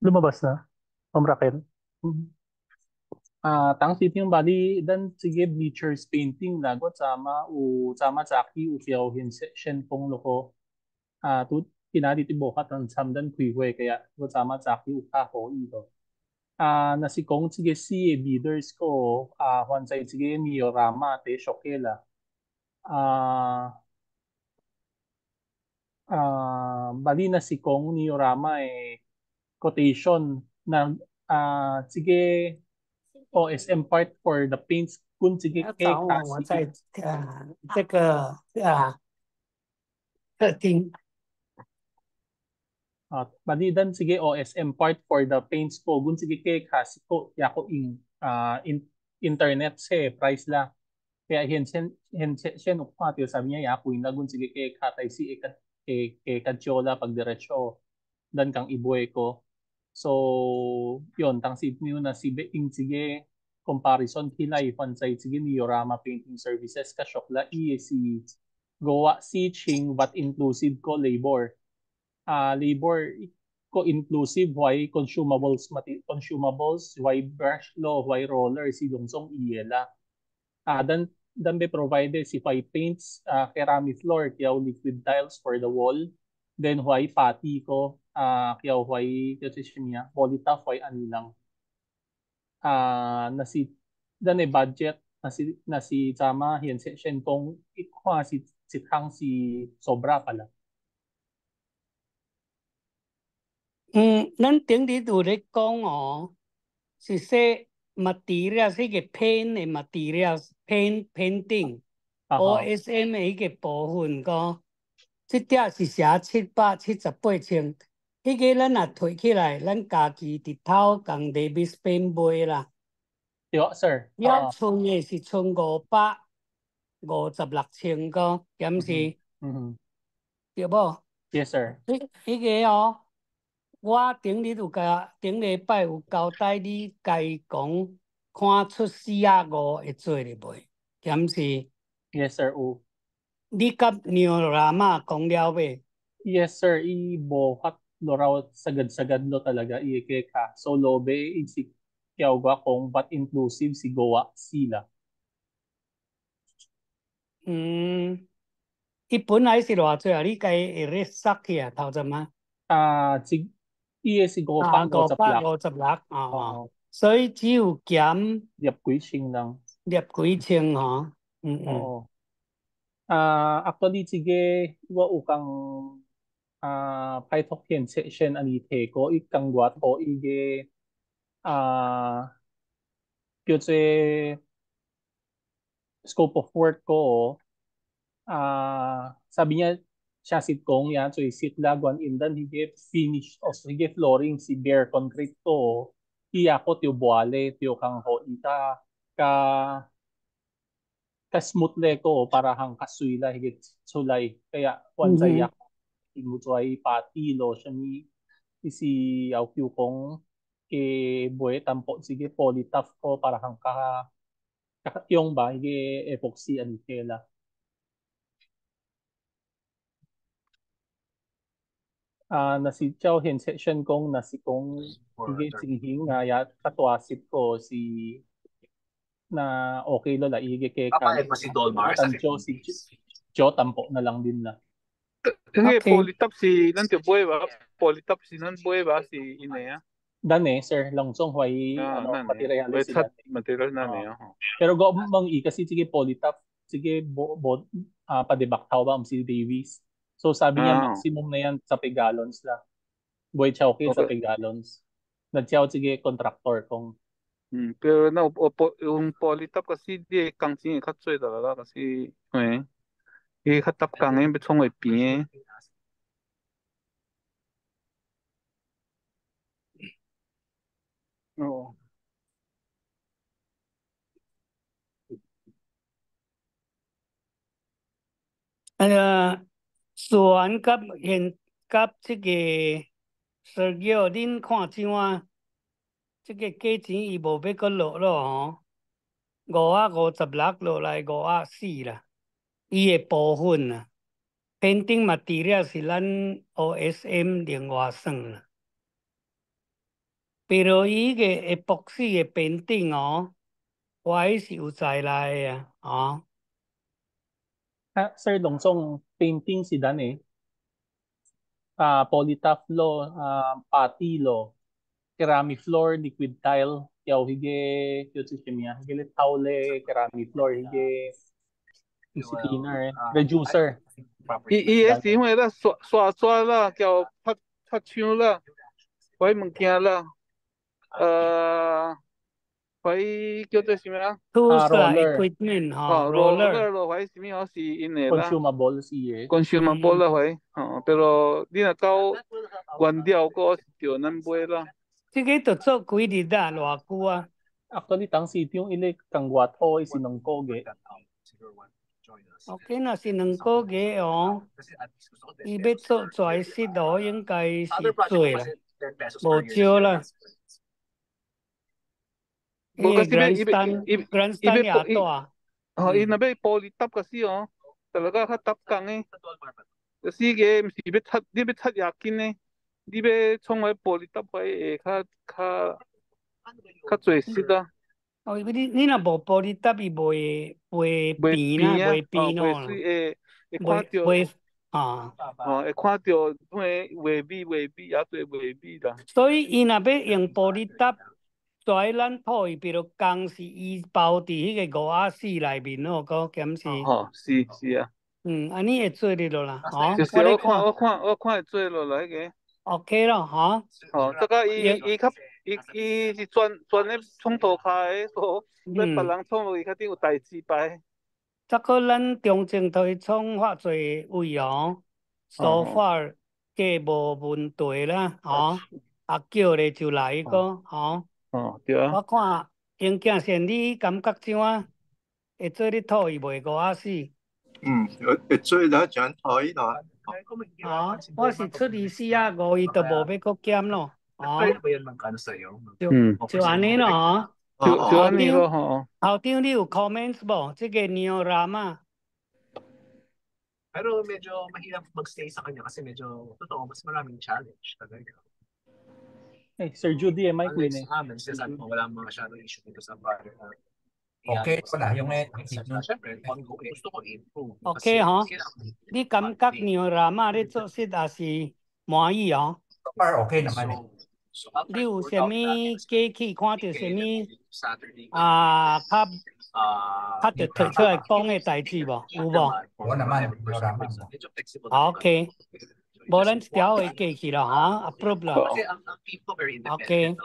Speaker 2: Lumabas na? From Raquel? Tang sityo yung bali, dan sige bleachers painting lagot sama saki ufiyaw shen pong loko. Tu kinadi ti bokat ang samdan kuiwe kaya sama saki ukaho ito. Nasikong sige si leaders ko, one side sige Miorama te Shokela. Bali nasikong Miorama quotation na sige OSM part for the paints kung sige
Speaker 4: 要
Speaker 2: kay
Speaker 4: 找我，我
Speaker 2: kasi
Speaker 4: 在这个客厅。
Speaker 2: bali dan sige OSM part for the paints ko kung sige kay kasi ko yako internet se price la kaya hen sen upati sabi niya yako ina kung sige kay katay si kadchola pag diretso dan kang ibuhay ko. So, yun, tang niyo na si Being sige, comparison kilay, fansay sige ni Yorama Painting Services, kasyokla, si Goa si Ching, but inclusive ko labor. Labor ko inclusive, why consumables, why brush law, why roller, si Dungsong Iyela. Dan be provided si five paints, kerami floor, kaya liquid tiles for the wall. Then why pati ko, kaya why kasi siya Polita why anilang. Nasi dan budget nasi sama yan siya kung ikwa si Tang si sobra pala.
Speaker 4: 咱顶日有咧讲哦，是说 material 是个 paint 的 material painting OSM 的迄个部分个，这点是写778,000，迄个咱若推起来，咱家己伫头共 Davis Paint 买啦。
Speaker 2: 對 sir。
Speaker 4: 了剩的是剩556,000个，减是对无
Speaker 2: ？Yes sir。
Speaker 4: 迄个哦。我顶礼拜有交代你该讲，看出405会做哩袂？减是
Speaker 2: ？Yes sir，有。
Speaker 4: 你甲Neorama講了未？
Speaker 2: Yes sir, ibuhat lo raw sagad-sagad lo talaga ka. So lobe isik kyaw ga kung but inclusive si Goa sila.
Speaker 4: 伊本來是偌濟啊？你該會咧塞去啊？頭陣啊？si
Speaker 2: Gopa
Speaker 4: 556，所以只有減
Speaker 2: 入幾千lang。
Speaker 4: 入幾千嗬。
Speaker 2: Oo. Actually, sige, iwa ukang paitok yen session anite ko ikang guat ko ige kyotse scope of work ko sabi niya siya sitkong yan so isit lagwan indan hige finish o hige flooring si bare concrete ko iya ko tiyo buwale tiyo kang ho ita ka ka smooth le ko para hang kasuyla hige sulay kaya once
Speaker 4: Mhm.
Speaker 2: yak imutuay pati lo siya ni isi au kyu kong ke boy tampo sige polytaf ko para hang kakatyong ba hige epoxy anikela nasi chow hin section kong nasi kong hige singhing nga ya katwasit ko si na okay lo la hige ke kan
Speaker 8: Papayag mo si Dolmar sa
Speaker 2: tanjo si Jo tampo na lang din na
Speaker 7: Hindi,
Speaker 4: Okay.
Speaker 7: politap si Nantio Boy ba? Politap si Nan Boy ba? Si Inea?
Speaker 2: dane sir langsong huwag ano
Speaker 7: Nane.
Speaker 2: materialis
Speaker 7: Wait,
Speaker 2: sila
Speaker 7: material nane.
Speaker 2: pero go mang i kasi sige polytop sige padibaktaw ba si Davies so sabi niya maximum na yan sa gallons la boy chow sa
Speaker 7: Okay.
Speaker 2: gallons nagsiyaw sige contractor kung
Speaker 7: Pero na yung politap kasi di kangting katsoy talaga kasi 이 katap kangin betong ay pinye. Oo.
Speaker 4: Suan cấp hiện cấp这个Sergio 恁看怎啊？这个价钱伊无要搁落咯吼，550落来540啦，伊的部分啦，painting material 是咱 OSM 另外算啦。pero 伊个 epoxy 的 painting 哦，我还是有在来啊，哦。
Speaker 2: sir longsong painting si dan polytop lo pati lo ceramic floor liquid tile yaw hige yutsu shimiya hige taule ceramic floor hige si cleaner reducer
Speaker 7: ES 因为啦刷啦，叫拍枪啦，或物件啦，或叫做什么啊？
Speaker 4: Tools 啦
Speaker 2: roller
Speaker 4: ，equipment 吼
Speaker 7: roller 咯，或什么是因的啦
Speaker 2: consumable si
Speaker 7: ，consumable 啦，或pero 你若到原料个是着咱买啦。
Speaker 4: 这个都做几日啊，偌久啊？
Speaker 2: actually tang city yung ili kangwat ho isinongko ge
Speaker 4: OK，那是2个月哦，伊要做全室哦，应该是做啦，无少啦。
Speaker 7: 无kasi
Speaker 4: grandstand 也大。
Speaker 7: 伊若要politap kasi talaga katap kang kasi ge 唔是要擦，你要擦牙筋你要创为politap会较侪湿啦。
Speaker 4: 你若无玻璃搭，伊袂变啦，袂变咯。
Speaker 7: 会看到会看到画美也对画美啦。
Speaker 4: 所以伊若要用玻璃搭，在咱土伊，比如钢是伊包伫迄个540内面咯，个减是。
Speaker 7: 是啊。
Speaker 4: 安尼会做哩咯啦，
Speaker 7: 就是我看会做落来个。
Speaker 4: OK 咯，吼。
Speaker 7: 这个伊是专咧创涂骹诶，所以别人创落去较定有代志摆。
Speaker 4: 则个咱中正头创遐侪位so far 计无问题啦，叫咧就来个，
Speaker 7: 对啊。
Speaker 4: 我看因囝先你感觉怎啊？会做你土伊袂540。
Speaker 6: 会做了转台啦。
Speaker 4: 我是出245，伊就无要搁减咯。就安尼咯，
Speaker 7: 就安尼咯，
Speaker 4: 校长，你有 comments 无？这个 Neorama。
Speaker 8: Pero medyo mahirap magstay sa kanya kasi medyo totoo mas maraming challenge talaga.
Speaker 2: Sir Judy, may queen
Speaker 8: Amin, sinasabi mo wala masyadong issue dito sa bar.
Speaker 9: Okay pala yung
Speaker 8: Siyempre, gusto ko improve.
Speaker 4: Okay你感觉Neorama 咧做事也是满意
Speaker 9: So far okay naman
Speaker 4: 你有啥物机器看到啥物较着提出来讲的代志无？有无
Speaker 9: Wala naman, wala naman.
Speaker 4: ？OK，无咱调回机器啦，哈，approve 啦。OK，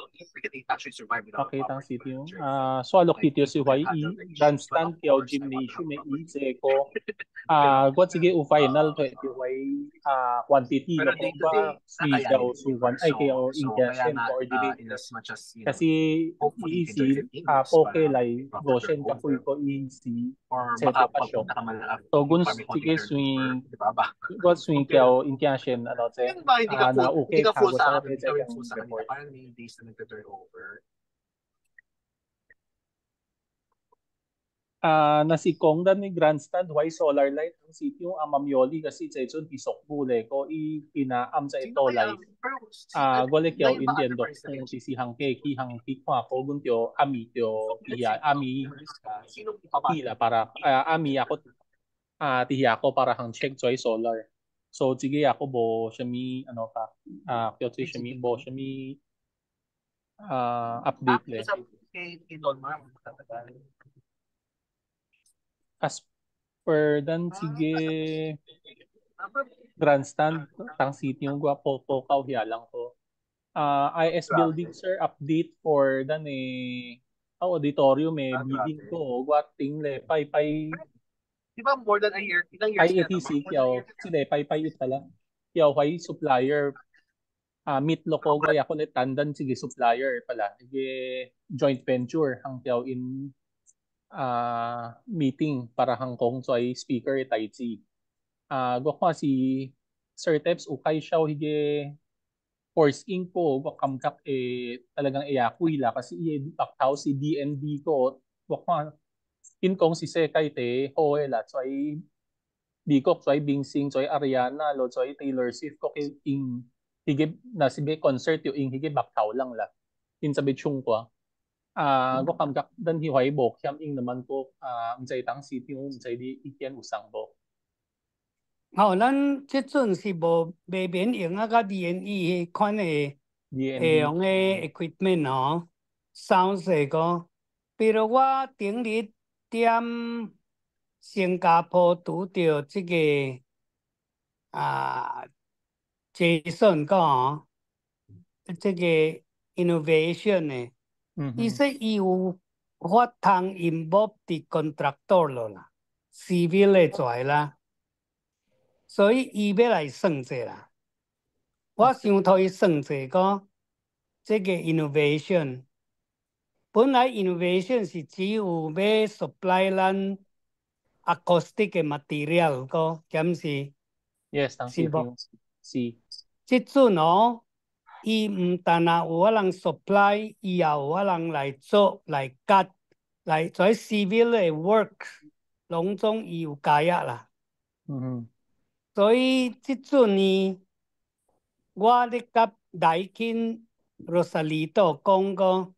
Speaker 2: Okay, tang sitio. Swalok titio si Huay grandstand kaya gymnasium i ko. What sige u final to ti Huay quantity lo ko ba sui daw suwan ay kaya o intention coordinate. Kasi easy poke lay goshen ka puy ko easy set up asyo. So gun sige swing what swing kaya o intention ano te na okay ka go sa report.
Speaker 8: Parang may days na nagka-turn over.
Speaker 2: Nasikong dan ni grandstand why solar light ang sitio amamioli kasi sa ito pisok bule ko inaam sa ito light gole kyaw indian dok kung sisihang keki hang tikwa ko guntyo ami tyo tiya ami tila para ami ako tiya ako para hang check joy solar so sige ako bo shami ano ka kyo ti shami bo shami update le as per dan sige grandstand tang city yung gwapo po kauhya lang to IS building sir update for dan auditorium bidding ko gwating le pay
Speaker 8: Di ba more than a year? Ilang years na
Speaker 2: IATC
Speaker 8: naman?
Speaker 2: kyaw sila pay it pala kyaw hay supplier meet loko gaya ko le tandan sige supplier pala sige joint venture hang kyaw in meeting para hangkong so ay speaker taitsi gwa si Sir Teps ukay siya hige force ink ko gwa kamkak talagang iyakuila kasi baktaw si DND ko gwa inkong si Sekay te hoela so ay Bikok so ay Bingsing so ay Ariana lo so ay Taylor Swift ko ing hige na sibe concert yung ing hige baktaw lang la in sabi chung ko go kamgak dan hi hoai bok hiam ing naman ko mzai tang city mo mzai di ikian usang bo
Speaker 4: 咱即阵是无袂免用甲 DNE 迄款诶用诶 equipment sound 个，比如我顶日踮新加坡拄着即个Jason 讲即个 innovation 诶。伊说伊有法通 involve 伫 contractor 咯啦 ，civil 诶跩啦，所以伊要来算者啦。我想替伊算者讲，这个 innovation 本来 innovation 是只有要 supply 咱 acoustic 嘅 material 個，咁是
Speaker 2: Yes， 當時是。
Speaker 4: 即陣伊唔但有法人 supply， 伊也有法人來做來甲來做 civil 嘅 work， 攏總伊有加入啦。所以即陣呢，我咧甲來緊 Rosalito 講過，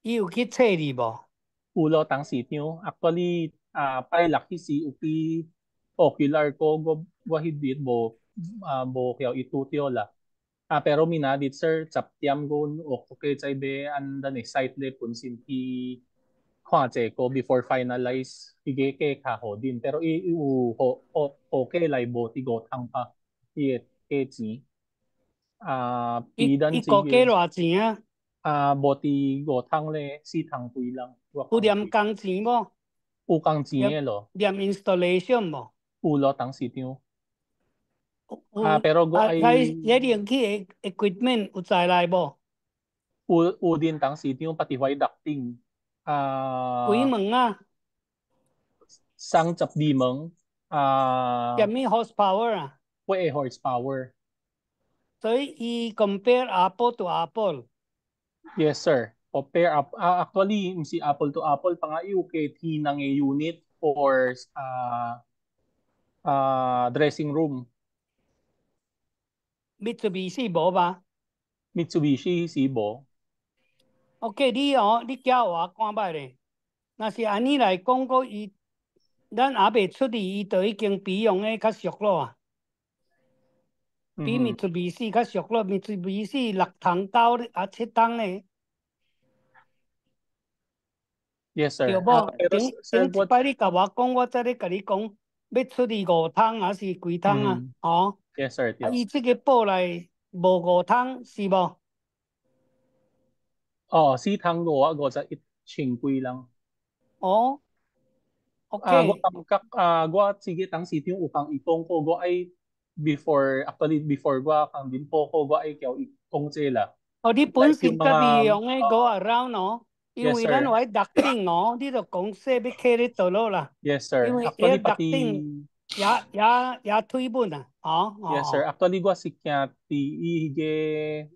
Speaker 4: 伊有去測你無？
Speaker 2: 有咯，當時條 actually拜六迄時有去 ocular ko go hidit bo kaya itutyo la. Pero minadit sir saptiam gun okay chay be andan site le punsin ki kwache ko before finalize hige ke kaho din pero okay lai bo ti go thang pa iet ke chi pidan
Speaker 4: sige okay lo钱
Speaker 2: bo ti go thang le si thang pui lang
Speaker 4: 有念工錢無？
Speaker 2: 有工錢咯
Speaker 4: 念 installation 無？
Speaker 2: 有咯當時條pero go ay
Speaker 4: yung ki equipment utsay lai bo
Speaker 2: din tang city yung pati white ducting
Speaker 4: uy mong
Speaker 2: sang chap di mong
Speaker 4: kami horsepower
Speaker 2: horsepower
Speaker 4: so i compare apple to apple
Speaker 2: yes sir compare actually si apple to apple pa nga okay tinang unit or dressing room
Speaker 4: Mitsubishi 無吧
Speaker 2: Mitsubishi 是無
Speaker 4: OK 你叫我看擺咧若是按呢來講過伊咱也未出嚟伊就已經比用誒較俗咯比Mitsubishi 较俗咯，Mitsubishi 6桶9啊7桶咧，
Speaker 2: Yes,
Speaker 4: 对
Speaker 2: sir.
Speaker 4: 无？
Speaker 2: Pero
Speaker 4: 顶
Speaker 2: sir,
Speaker 4: 一摆你甲我讲，我再咧甲你讲，要出去5桶还是几桶啊？哦，
Speaker 2: yes, sir.
Speaker 4: 啊，
Speaker 2: Tiyo.
Speaker 4: 伊即个报来无5桶是无？
Speaker 2: Si Tango, go sa itchingkuy lang.
Speaker 4: 哦
Speaker 2: Go
Speaker 4: ，OK，
Speaker 2: tamkak, go sige tang sitio upang itong ko go ay actually before go kang din po ko go ay kyaw ikong sila.
Speaker 4: 哦，你本身
Speaker 2: yung
Speaker 4: 家己
Speaker 2: mga
Speaker 4: 用诶 go around 哦，因
Speaker 2: Yes,
Speaker 4: 为
Speaker 2: sir.
Speaker 4: 咱有迄特定哦，你就讲说要开咧倒落啦，
Speaker 2: Yes,
Speaker 4: 因
Speaker 2: sir.
Speaker 4: 为
Speaker 2: Actually
Speaker 4: 迄特
Speaker 2: pati
Speaker 4: 定也推本啊，哦
Speaker 2: Yes,
Speaker 4: 哦
Speaker 2: sir.
Speaker 4: 哦，
Speaker 2: Actually go si kyati ihige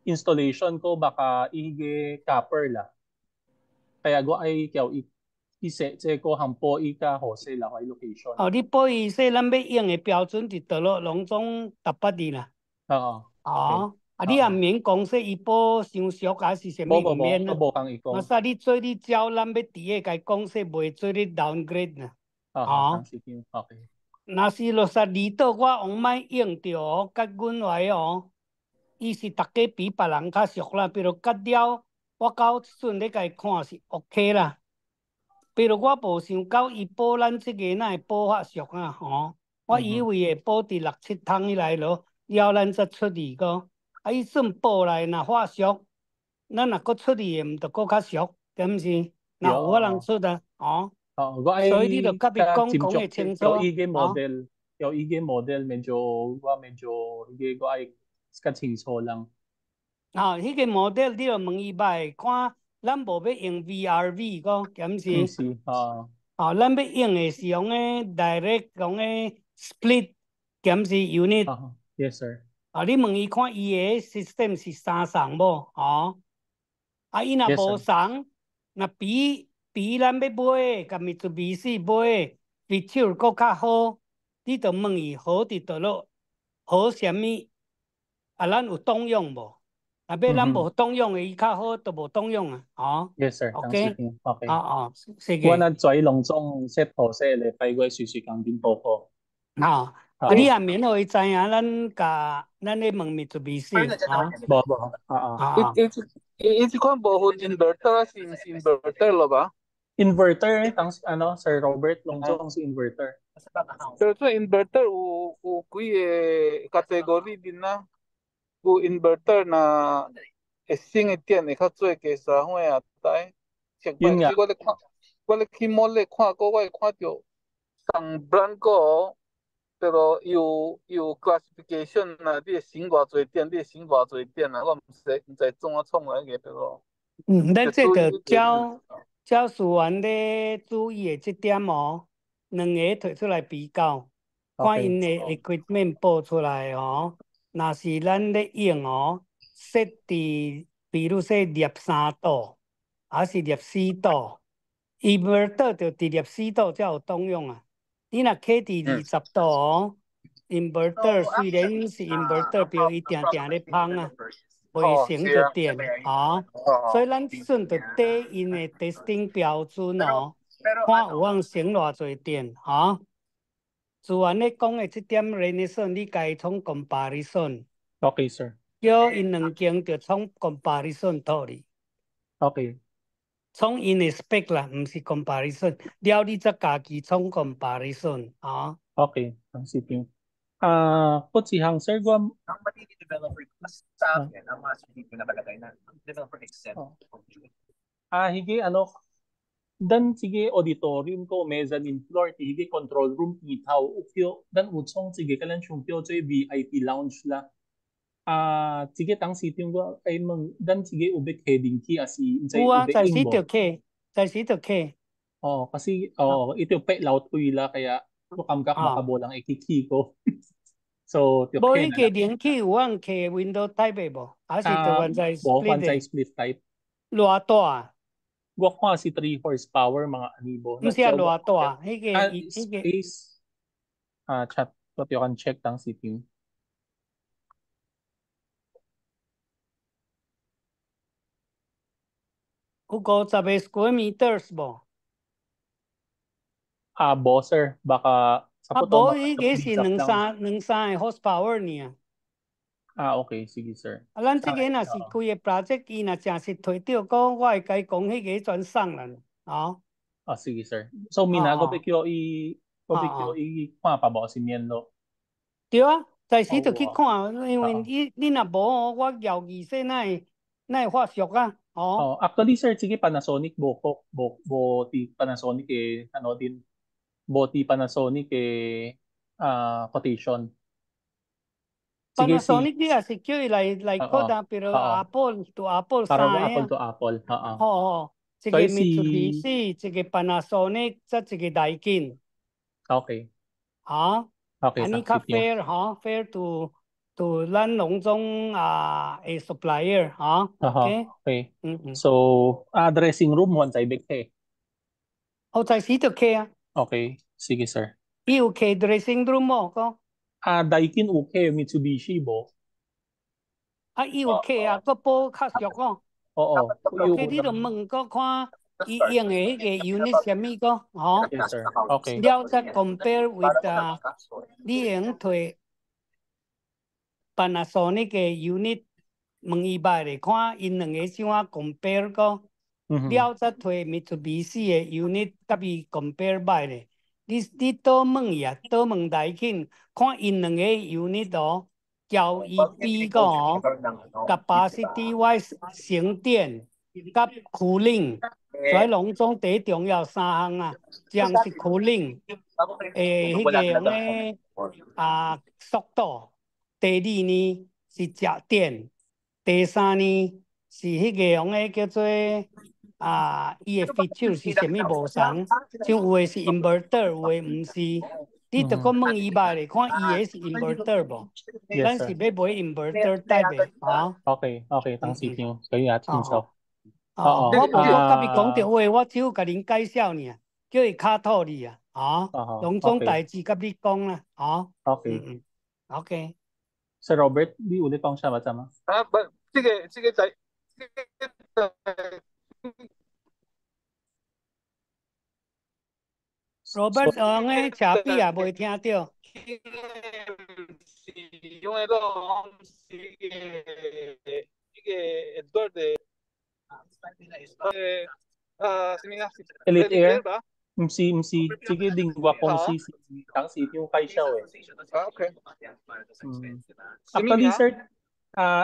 Speaker 2: installation ko baka ihige copper la. Kaya go ay kyaw ise ko hampo ika Jose la kay location.
Speaker 4: 哦，你报伊说咱要用诶标准伫倒落拢总18啦，
Speaker 2: Oo. Okay.
Speaker 4: 哦，啊，你也毋免讲说伊报伤俗还是啥物，毋免啊。
Speaker 2: Bobo kang
Speaker 4: 我
Speaker 2: ikong.
Speaker 4: 说你做你照咱要伫个甲伊讲说袂做你 downgrade 啦， 哦。
Speaker 2: Kang sige. Okay.
Speaker 4: 若是62度，我往摆用着哦，甲阮话哦，伊是逐家比别人较俗啦。比如甲了，我到即阵咧甲伊看是 OK 啦。比如我无想到伊报咱即个哪会报较俗啊，吼、我以为会报伫6、7桶以内咯，了咱才出去个。啊，伊算报来若较俗，咱若搁出去毋着搁较俗，对毋是？若有法通出啊，哦。
Speaker 2: Go ay
Speaker 4: 所以你就甲伊讲会清楚，
Speaker 2: yung ige
Speaker 4: 哦。
Speaker 2: model. Yung ige model medyo ige go ay katsinso lang.
Speaker 4: 啊，迄个 model 你着问伊歹，看咱无要用 VRV 个，检是？
Speaker 2: 是
Speaker 4: 哦，咱要用诶是用诶 direct 用诶 split 检是 unit。
Speaker 2: Yes, sir.
Speaker 4: 啊，你问伊看伊诶 system 是3送无？哦，啊，伊若
Speaker 2: Yes,
Speaker 4: 无
Speaker 2: sir.
Speaker 4: 送，若比咱要买诶，甲 Mitsubishi 买诶 feature 搁较好，你着问伊好伫倒落，好啥物？啊，咱有动用无？ 啊，要咱无动用诶，伊较好，都无动用啊，哦。
Speaker 2: Yes, sir.
Speaker 4: OK，
Speaker 2: Okay.
Speaker 4: 哦，sige。
Speaker 2: Kuha na try long zong set Jose le pay go susi kang din po ko.
Speaker 4: 啊，啊，你也免互伊知影，咱咧问 Mitsubishi， 啊。
Speaker 2: Bobo.
Speaker 4: 啊，
Speaker 7: Iti ko ba ho inverter si inverter lo ba?
Speaker 2: Inverter tang Sir Robert long zong si inverter.
Speaker 7: Pero sa inverter u kuy category din na. U inverter na sing itian ka zui ke sa hui a tai.
Speaker 2: Yun nga.
Speaker 7: Ko le kimole kwa ko kwa jo sang brand ko pero有 classification 啊，你省偌侪点，你省偌侪点啊，我唔知怎啊创来个咯。
Speaker 4: 咱这着照事员咧注意的这点哦，两个摕出来比较，看因的 equipment 报出来哦。若是咱咧用哦，set 伫比如说-3度，还是-4度，inverter 着伫-4度才有动用啊。你若开伫20度哦。 inverter 虽然是 inverter， 标伊定定咧芳啊，袂成就电哦。所以咱即阵着底因的 testing 标准哦，看有通省偌济电哦。自然咧讲的即点 Renaissance， 你家创 comparison。
Speaker 2: Okay, sir.
Speaker 4: 叫因两间着创 comparison 套哩。
Speaker 2: Okay.
Speaker 4: 创因的 spec 啦，毋是 comparison。了你则家己创 comparison 哦。
Speaker 2: Okay, ang sitting. Po si Hang sir go.
Speaker 9: Ang matindi developer sa akin, ang mga hindi ko nakalagay na developer exempt.
Speaker 2: Hige dan sige auditorium ko mezzanine floor hige control room itaw ukyo dan utsong sige kalan chumpyo choy VIP lounge la. Sige tang sitting go ay dan sige ubek heading key asi insay ubek
Speaker 4: imbo. 在時就 K。
Speaker 2: kasi ito pe laut ko ila kaya kamkak makabolang ikiki ko. So,
Speaker 4: 無迄個連起有通起 window type 無？還是就原在
Speaker 2: split type？
Speaker 4: 偌大？
Speaker 2: 我看是 3 horsepower mga anibo.
Speaker 4: 唔是偌大，迄個
Speaker 2: space chat what you can check tang sitting.
Speaker 4: 有50 square meters 無？
Speaker 2: Bo sir, baka sa
Speaker 4: 無，迄個是兩三個 horsepower 呢。
Speaker 2: Okay, sige sir.
Speaker 4: 咱这个若是开个 project，伊若真是退掉，我会甲伊讲迄个转送啦，哦。
Speaker 2: Sige sir. So minago pe kyo i kwa pa ba si Mienlo.
Speaker 4: 对啊，在时就去看，因为你若无我摇二世那会发俗啊，哦。
Speaker 2: Actually sir, sige Panasonic bo ti Panasonic ano din bo ti Panasonic quotation.
Speaker 4: Panasonic ni asi kyo like koda pero Apple to Apple
Speaker 2: Para
Speaker 4: sa
Speaker 2: Apple to Apple.
Speaker 4: Oo. Sige Mitsubishi, sige Panasonic, sa sige Daikin.
Speaker 2: Okay.
Speaker 4: Okay. Ani ka fair fair to lan long zong a supplier Okay.
Speaker 2: So dressing room one side big
Speaker 4: 在時就 K
Speaker 2: Okay, sige sir.
Speaker 4: Iyo K dressing room mo ko.
Speaker 2: Daikin okay, Mitsubishi bo.
Speaker 4: Iyo K個波較俗個。
Speaker 2: Oo.
Speaker 4: Okay, dito mong ko看yung unit sa mi ko,
Speaker 2: Yes sir. Okay.
Speaker 4: Now that compare with yung Panasonic unit mong iba rin,看in nang siya compare ko. Now that Mitsubishi unit kabi compare ba rin. Dito mong ya, to mong Daikin,看in nang unit交EB 個 capacity wise 省電及 cooling， 所以攏總第一重要3項啊，一項是 cooling， 迄個樣嘅速度，第二呢是食電，第三呢是迄個樣嘅叫做伊嘅 feature 是啥物無同，像有嘅是 inverter， 有嘅毋是。你就講問伊吧咧，看伊個是 inverter 無？咱是要買 inverter type 嘅
Speaker 2: Okay,當時聽，可以聽受。
Speaker 4: 我甲你講着話，我只有甲恁介紹呢，叫伊卡套你啊，攏種代志甲你講啦，OK。
Speaker 2: Sir Robert，你有咧講啥物啫嘛？
Speaker 7: 這個在。
Speaker 4: Robert 嘅車筆也未聽到。
Speaker 7: 因為咯，一個 Edward 的
Speaker 2: Elite Air 吧？唔是，這個lingua公司當時yung介紹誒。
Speaker 7: Okay.
Speaker 2: Actually sir,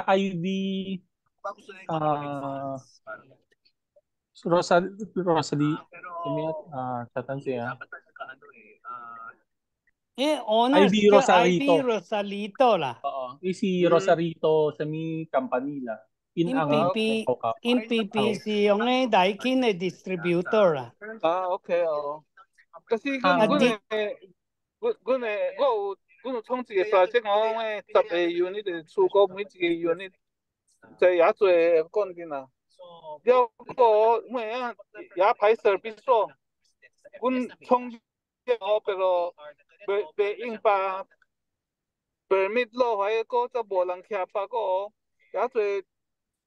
Speaker 2: ID Rosalie, chatan siya.
Speaker 4: IB Rosalito lah.
Speaker 2: Si Rosarito sa mi company la.
Speaker 4: MPP si yung Daikin distributor lah.
Speaker 7: Okay. Kasi我創一個 project， 我10個 unit 的出國，每一個 unit 在也做講緊啦。了個每樣也排 service 咯，我創咗不過被應把 permit 咯，還有個就無人徛把個，也做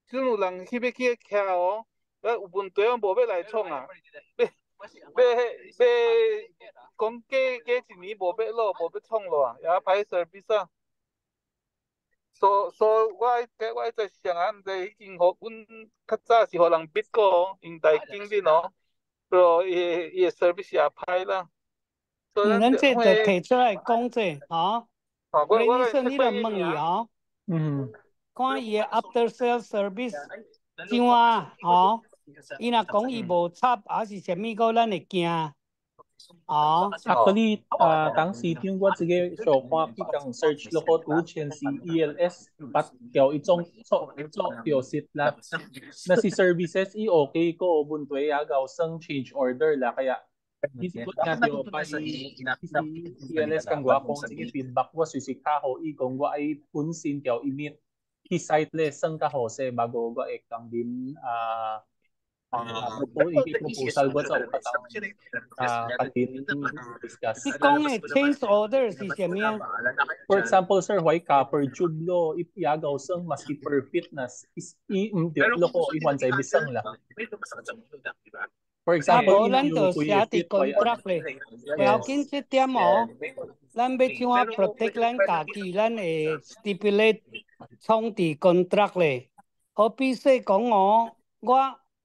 Speaker 7: 只有人去要去徛哦，有問題我無要來創啊，講加一年無要落，無要創咯啊，也排 service 啊。所以我在想啊，已經互阮較早是互人逼過，因大經理咯，不過伊 service 也歹啦。
Speaker 4: 咱這就提出來講這你說你就問伊看伊 after sales service 怎啊伊若講伊無插，還是啥物個咱會驚。
Speaker 2: Actually,當時聽我自己所看佢search 咯，個圖前是 ELS， but 有一種做表示啦，那是 services okay 個問題啊，有生 change order 啦，kaya isipot nga diyo pa ELS kang gwapong sige feedback wa susika ho kung wa ay punsin kyaw imit ki siteless sang ka hose bago ga ekang din proposal go sa kantin discuss.
Speaker 4: Kung change order si siya.
Speaker 2: For example, sir, why copper tube lo ipiyagaw sang maski perfect nas lo ko iwan sa bisang la. For example,
Speaker 4: to siya ti contract le. Kaya kinsi tiyan mo, lan bet yung protect lan kaki lan stipulate 创伫 contract 咧，好比说讲哦，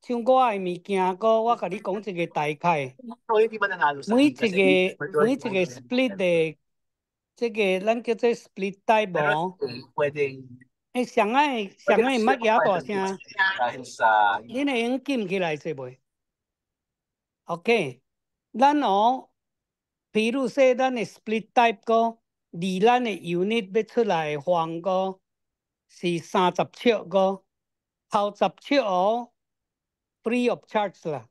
Speaker 4: 像我诶物件个，我甲你讲一个大概，
Speaker 8: So, hindi mananalo sa
Speaker 4: 每
Speaker 8: akin
Speaker 4: 一
Speaker 8: kasi
Speaker 4: 个
Speaker 8: majority
Speaker 4: 每一个 split 的，这个咱叫做 split type
Speaker 8: pero
Speaker 4: 哦，
Speaker 8: pwedeng
Speaker 4: 诶，上爱毋捌举大声，
Speaker 8: dahil sa
Speaker 4: 恁会用禁起来是袂 ？OK， 咱哦，譬如说咱的 split type 个，离咱的 unit 要出来的方个是30尺个，头10尺哦 ，free of charge 啦。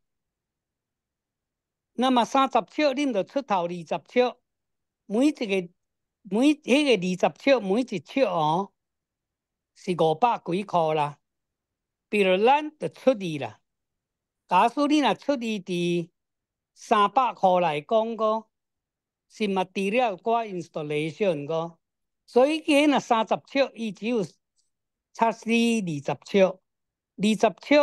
Speaker 4: 那么30尺，恁就出头20尺，每迄个20尺每一尺哦，是500几块啦。比如咱就出力啦，假使你若出力伫300块来讲个，是 material 挂 installation 个，所以伊若30尺，伊只有测试20尺，20尺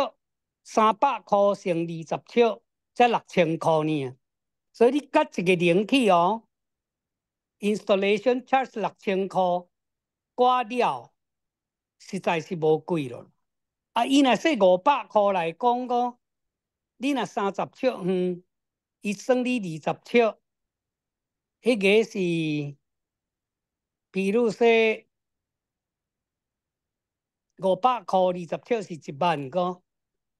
Speaker 4: 300块乘20尺，才6000块呢。所以你甲一个冷气哦 ，installation charge 6000块，挂了，实在是无贵咯。啊，伊若说500块来讲个，你若30尺远，伊算你20尺，迄个是，比如说500块20尺是1万个。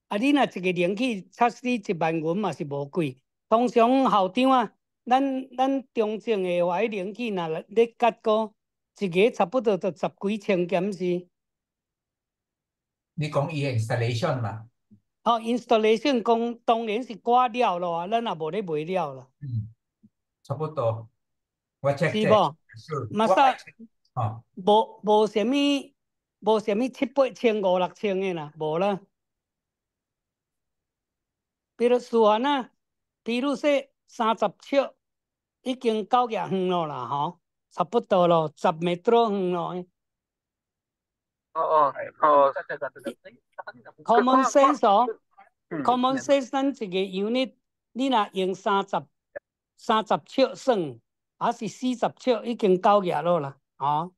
Speaker 4: 啊，你若一个冷气测试1万元嘛是无贵。通常校长啊，咱中正的话，迄冷气若咧甲个一个差不多就10几千减是。
Speaker 10: 你讲伊 installation 嘛？
Speaker 4: 哦 ，installation 讲当然是挂了咯啊，咱也无咧卖了啦。
Speaker 10: 差不多。我 check
Speaker 4: 是无？嘛煞
Speaker 10: 哦，
Speaker 4: 无啥物7、8千、5、6千的啦，无啦。比如算啊，比如说30尺已经9廿远咯啦，吼，差不多咯，10 metro 远咯。Common sense 哦 ，common sense 咱一个 unit， 你若用30尺算，还是40尺已经9廿咯啦，吼。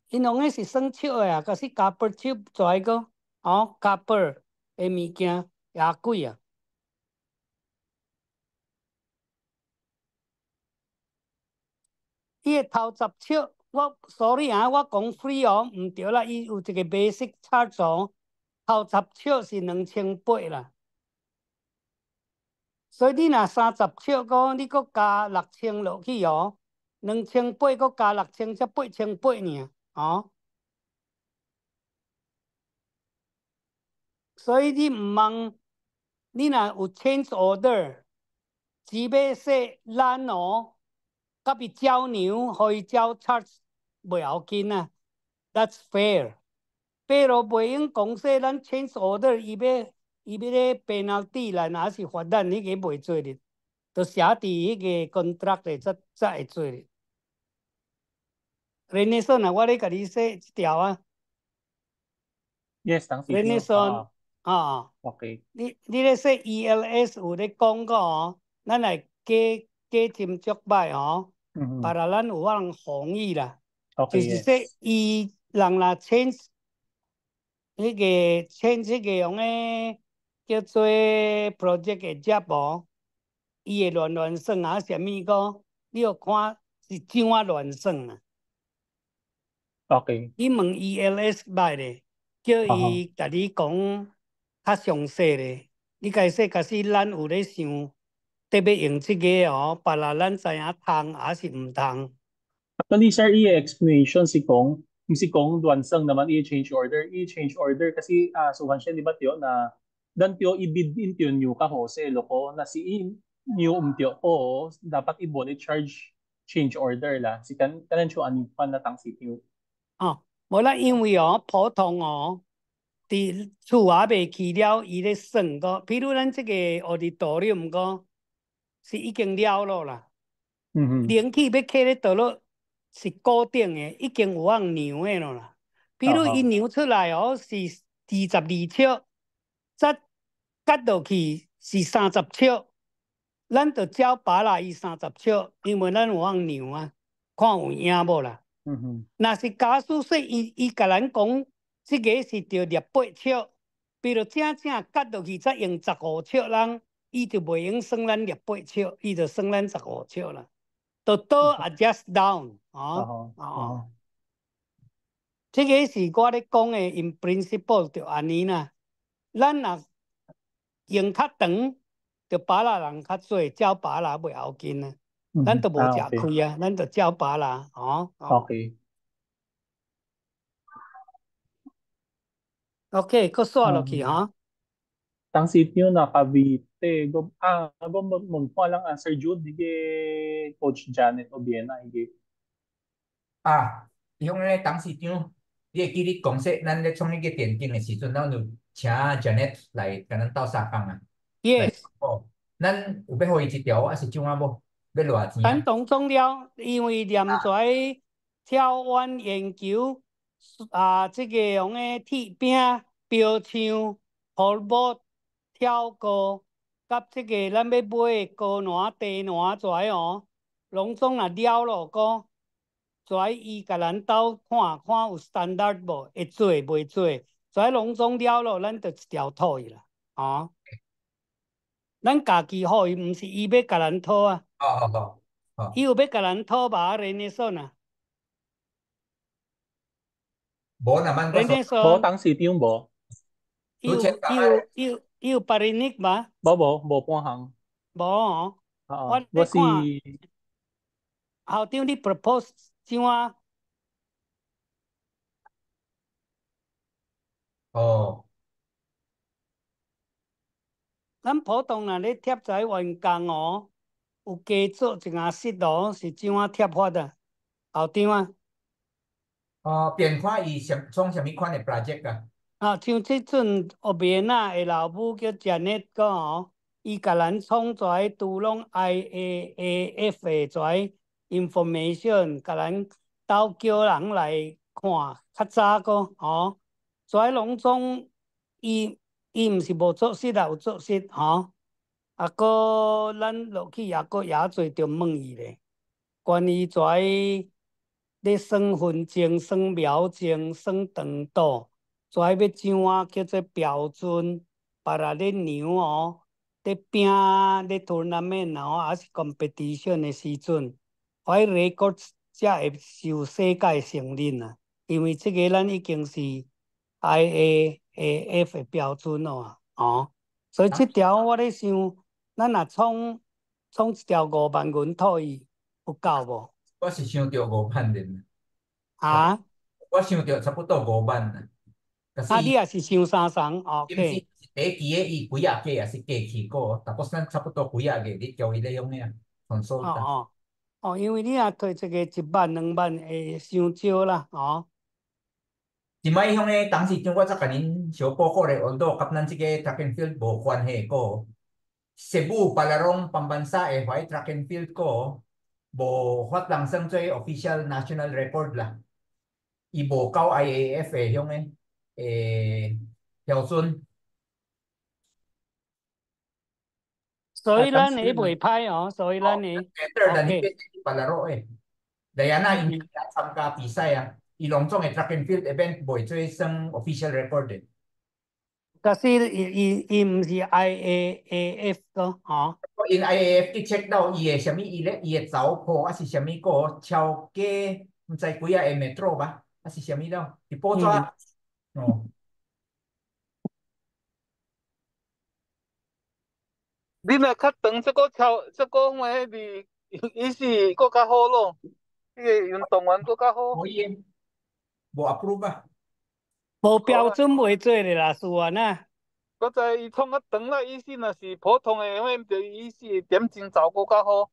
Speaker 4: 因拢个是算尺的啊，可是加 per 尺跩个，吼，加 per 的物件也贵啊。伊个头10尺，我 sorry 啊，我讲 free 哦，毋对啦，伊有一个 basic charge 哦，头10尺是2800啦。所以你若30尺个，你搁加6000落去哦，2800搁加6000，才8800尔，哦。所以你毋茫，你若有 change order， 只要说咱哦。甲伊照牛，互伊照 charge 袂要紧啊 ，That's fair。pero 袂用讲说咱 change order， 伊要咧 penalty 咱，还是罚咱，迄个袂做哩，就写伫迄个 contract 咧，才会做哩。Renaissance 啊，我咧甲你说一条啊。
Speaker 2: Yes，当时
Speaker 4: Renaissance 啊
Speaker 2: ，OK。
Speaker 4: 你咧说 ELS 有咧讲过哦，咱来加添足摆哦。把咱有法通防疫啦，就是说，伊人若 change 迄个 change 迄个用诶叫做 project 嘅接无，伊会乱算啊，啥物个，你要看是怎啊乱算啊。
Speaker 2: OK。
Speaker 4: 你问 ELS 捌咧，叫伊甲你讲较详细咧。你家说，假使咱有咧想特别用即个哦，别人咱知影通还是毋通。
Speaker 2: Actually, sir, i-explanation si Kong, yung si Kong Duansang naman i-change order. I-change order kasi suhan siya, di ba, tiyo, na dan tiyo ibid in tiyo nyo ka ho, sa loko, na si nyo tiyo ko, dapat ibon i-charge change order la. Si kanan siya anipan na tang si tiyo.
Speaker 4: 无啦，因为哦，普通哦，伫厝也未去了，伊咧算个，比如咱这个auditorium个，是已经了咯啦。冷气要开咧倒落是固定的，已经有按量的咯啦。比如伊量出来哦是22尺，再夹落去是30尺，咱就照扒啦伊30尺，因为咱有按量啊。看有影无啦。若是假使说伊甲咱讲，即个是着掠8尺，比如正夹落去才用15尺人，伊就袂用算咱掠8尺，伊就算咱15尺啦。就倒 adjust down 哦。这个是我咧讲的 ，in principle 就安尼啦。咱若用较长，就巴拉人较多，照巴拉袂要紧啊。咱都无食亏啊，咱就照巴拉哦。OK，搁刷落去哈。
Speaker 2: Tang sitio na Cavite. Go mong pa lang answer Jude dige Coach Janet Obiena ige.
Speaker 10: Yung tang sitio, di kiri kong se nan le chong ige tiền kinh si chun nao nu cha Janet lại cái nan tao sa kang
Speaker 4: Yes.
Speaker 10: Nan ube hoi chi tiao si chung abo. Be lo a chi.
Speaker 4: 咱当中了，因为念在跳湾研究这个用的铁饼、标枪、泡沫、跳高，甲这个咱要买的高卵、低卵跩哦，拢总若了咯个，跩伊甲咱斗看看有 standard 无，会做袂做，跩拢总了咯，咱就一条套伊啦，哦。咱家己好伊，毋是伊要甲咱讨啊。伊有要甲咱讨吧？人家说呐。
Speaker 10: Bo naman ko
Speaker 2: Bo tang sitio bo.
Speaker 4: 有parinik ba?
Speaker 2: Bo po hang.
Speaker 4: Bo哦。我
Speaker 2: si
Speaker 4: 校长你 propose 怎啊？咱普通若咧贴在员工哦，有加做一下室咯，是怎啊贴法的？校长啊？
Speaker 10: 变化伊从什么款的 project 啊？
Speaker 4: 像即阵后面的老母叫 Janet 个哦，伊甲咱创一个拄拢 IAAF 的一个 information， 甲咱斗叫人来看，较早个哦，跩拢总伊毋是无作息啦，有作息吼。个咱落去也个做着问伊咧，关于跩咧算分钟、算秒钟、算长度。跩要怎啊叫做标准？把啦咧量哦，咧拼咧 tournament 哦，还是 competition 的时阵，跩 record 才会受世界承认啊。因为这个咱已经是 IAAF 的标准咯哦。所以这条我咧想，咱若创一条5万元套伊，有够无？
Speaker 10: 我是想着5万人。
Speaker 4: 我
Speaker 10: 想着差不多5万啦。
Speaker 4: 你也是想3OK。
Speaker 10: 第一期的伊几啊个也是过去过，但是咱差不多几啊个，你叫伊咧用呀，很少。
Speaker 4: 因为你若推这个1万2万会伤少啦，哦。
Speaker 10: 即摆向咧，当时中我才甲恁小报告咧，温度甲咱即个 track and field 无关系个。Cebu Palarong Pambansa 的 white track and field 個無法當成做 official national record 啦，伊無到 IAAF 的向嘅標準。
Speaker 4: 所以咱會袂歹哦，所以咱會。
Speaker 10: OK。Palaro 嘅，Diana 因參加比賽啊，伊攏總嘅 track and field event 袂做算 official record 嘅。
Speaker 4: 可是伊毋是 IAAF 個，吼。
Speaker 10: 因 IAAF 去 check 到伊嘅什麼，伊嘅走坡還是什麼個超過唔知幾啊個 metro 吧，還是什麼咯？伊報咗哦。
Speaker 7: 你若較長，這個咩哩，伊是佫較好咯，迄個運動員佫較好。
Speaker 10: 可以，無 approve 啊。
Speaker 4: 無標準袂做咧啦，是安啊。
Speaker 7: 我知伊創較長啦，意思若是普通的，迄就意思點鐘走佫較好。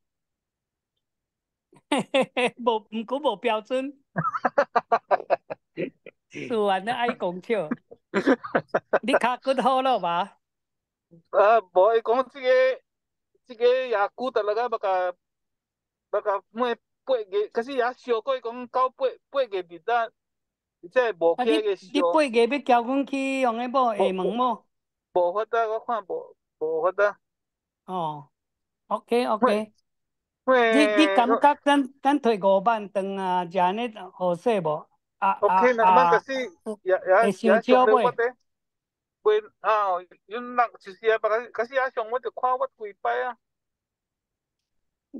Speaker 4: 毋過無標準。是安啊，愛講笑。你較骨好咯吧？
Speaker 7: 無伊講這個也久得啦，不甲咩8個，可是也燒過，伊講到8個日啦，即係無起個燒。
Speaker 4: 你8個要交阮去用個無下門無？
Speaker 7: 無法得，我看無法得。
Speaker 4: OK。你感觉咱退5万当Janet 好势无？Okay
Speaker 7: naman kasi
Speaker 4: 会伤少
Speaker 7: lewat
Speaker 4: 袂？
Speaker 7: When, yun lang, siya pa kasi asyong mo, kwawat ko ipaya.